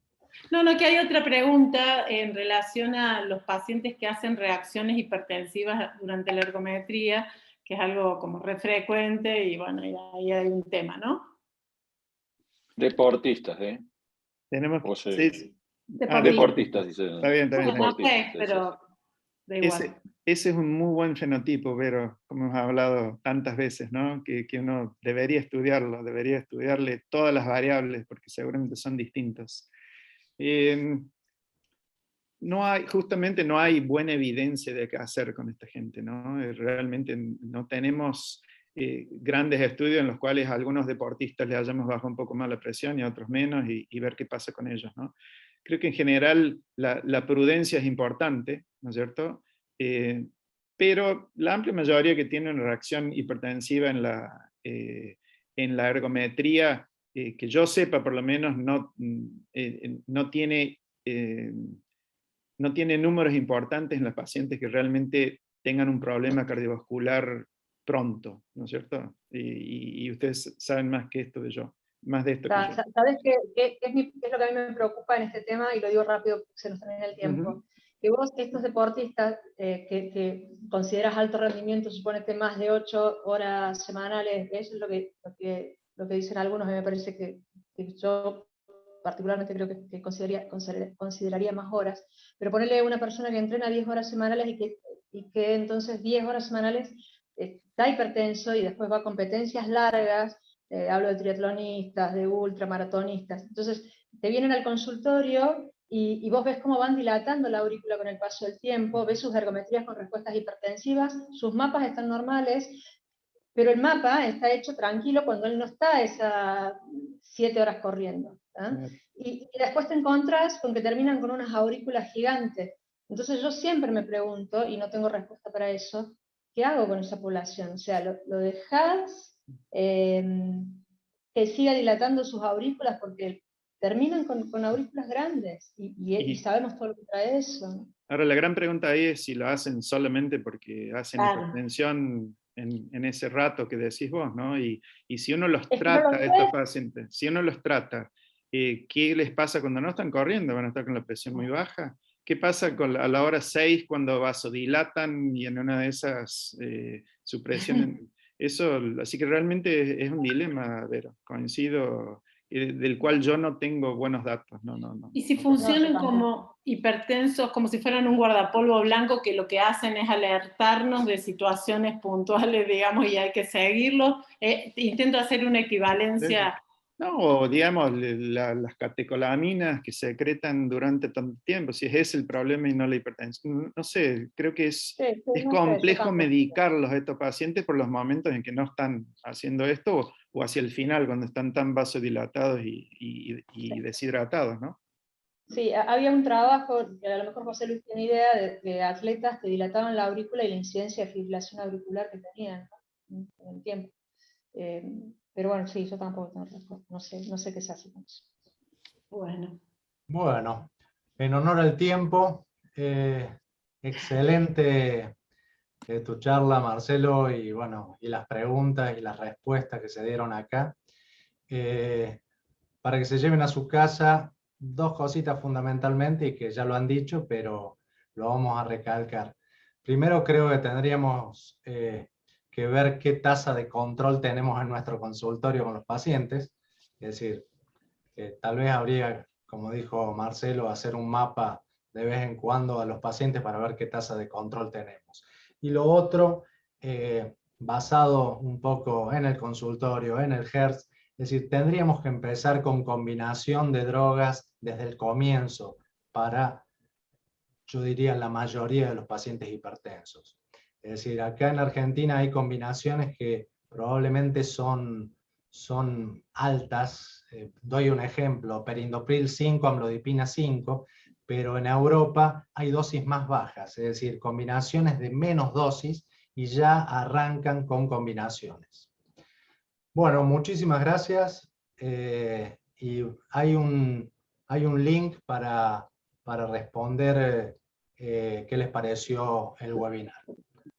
No, que hay otra pregunta en relación a los pacientes que hacen reacciones hipertensivas durante la ergometría, que es algo como re frecuente, y bueno, ahí hay un tema, ¿no? Deportistas, ¿eh? Tenemos O sea, sí. deportistas, dice. Está bien. No sé, pero da igual. Ese es un muy buen fenotipo, Vero, como hemos hablado tantas veces, ¿no? Que uno debería estudiarlo, debería estudiarle todas las variables, porque seguramente son distintas. Justamente no hay buena evidencia de qué hacer con esta gente, ¿no? Realmente no tenemos grandes estudios en los cuales a algunos deportistas le hayamos bajado un poco más la presión y a otros menos, y ver qué pasa con ellos, ¿no? Creo que en general la prudencia es importante, ¿no es cierto? Pero la amplia mayoría que tiene una reacción hipertensiva en la ergometría, que yo sepa por lo menos, no tiene números importantes en los pacientes que realmente tengan un problema cardiovascular pronto, ¿no es cierto? Y ustedes saben más que esto de yo, más de esto que yo. ¿Sabes qué es lo que a mí me preocupa en este tema? Y lo digo rápido porque se nos termina el tiempo. Que vos, estos deportistas que consideras alto rendimiento, suponete más de 8 horas semanales, eso es lo que dicen algunos, y me parece que yo particularmente creo que consideraría más horas, pero ponerle a una persona que entrena 10 horas semanales y que entonces 10 horas semanales está hipertenso y después va a competencias largas, hablo de triatlonistas, de ultramaratonistas, entonces te vienen al consultorio y vos ves cómo van dilatando la aurícula con el paso del tiempo, ves sus ergometrías con respuestas hipertensivas, sus mapas están normales, pero el mapa está hecho tranquilo cuando él no está esas 7 horas corriendo. Y después te encontrás con que terminan con unas aurículas gigantes. Entonces yo siempre me pregunto, y no tengo respuesta para eso, ¿qué hago con esa población? O sea, ¿lo dejás que siga dilatando sus aurículas? Porque terminan con aurículas grandes, y sabemos todo lo que trae eso. Ahora, la gran pregunta ahí es si lo hacen solamente porque hacen hipertensión en ese rato que decís vos, ¿no? Y si uno los trata, estos pacientes, si uno los trata, ¿qué les pasa cuando no están corriendo? ¿Van a estar con la presión muy baja? ¿Qué pasa a la hora 6 cuando vasodilatan y en una de esas su presión? Así que realmente es un dilema, Vero, coincido, del cual yo no tengo buenos datos. No. Y si funcionan como hipertensos, como si fueran un guardapolvo blanco, que lo que hacen es alertarnos de situaciones puntuales, digamos, y hay que seguirlo. Intento hacer una equivalencia. No, o digamos, las catecolaminas que se secretan durante tanto tiempo, si es ese el problema y no la hipertensión. No sé, creo que es complejo medicarlos a estos pacientes por los momentos en que no están haciendo esto, o hacia el final, cuando están tan vasodilatados y deshidratados, ¿no? Sí, había un trabajo, que a lo mejor José Luis tiene idea, de atletas que dilataban la aurícula y la incidencia de fibrilación auricular que tenían, ¿no? En el tiempo. Pero bueno, sí, yo tampoco tengo respuesta. No sé qué se hace con eso. Bueno, en honor al tiempo, excelente tu charla, Marcelo, y bueno, y las preguntas y las respuestas que se dieron acá. Para que se lleven a su casa 2 cositas fundamentalmente, y que ya lo han dicho, pero lo vamos a recalcar. Primero, creo que tendríamos que ver qué tasa de control tenemos en nuestro consultorio con los pacientes. Es decir, tal vez habría, como dijo Marcelo, hacer un mapa de vez en cuando a los pacientes para ver qué tasa de control tenemos. Y lo otro, basado un poco en el consultorio, en el Hertz, es decir, tendríamos que empezar con combinación de drogas desde el comienzo para, yo diría, la mayoría de los pacientes hipertensos. Es decir, acá en Argentina hay combinaciones que probablemente son altas. Doy un ejemplo, perindopril 5, amlodipina 5, pero en Europa hay dosis más bajas, es decir, combinaciones de menos dosis, y ya arrancan con combinaciones. Bueno, muchísimas gracias. Y hay hay un link para responder qué les pareció el webinar.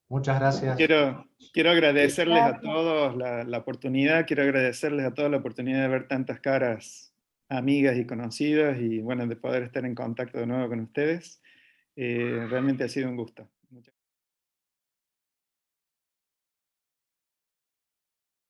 Muchas gracias. Quiero agradecerles a Gracias. todos la oportunidad, quiero agradecerles a todos la oportunidad de ver tantas caras amigas y conocidas y bueno, de poder estar en contacto de nuevo con ustedes. Realmente ha sido un gusto.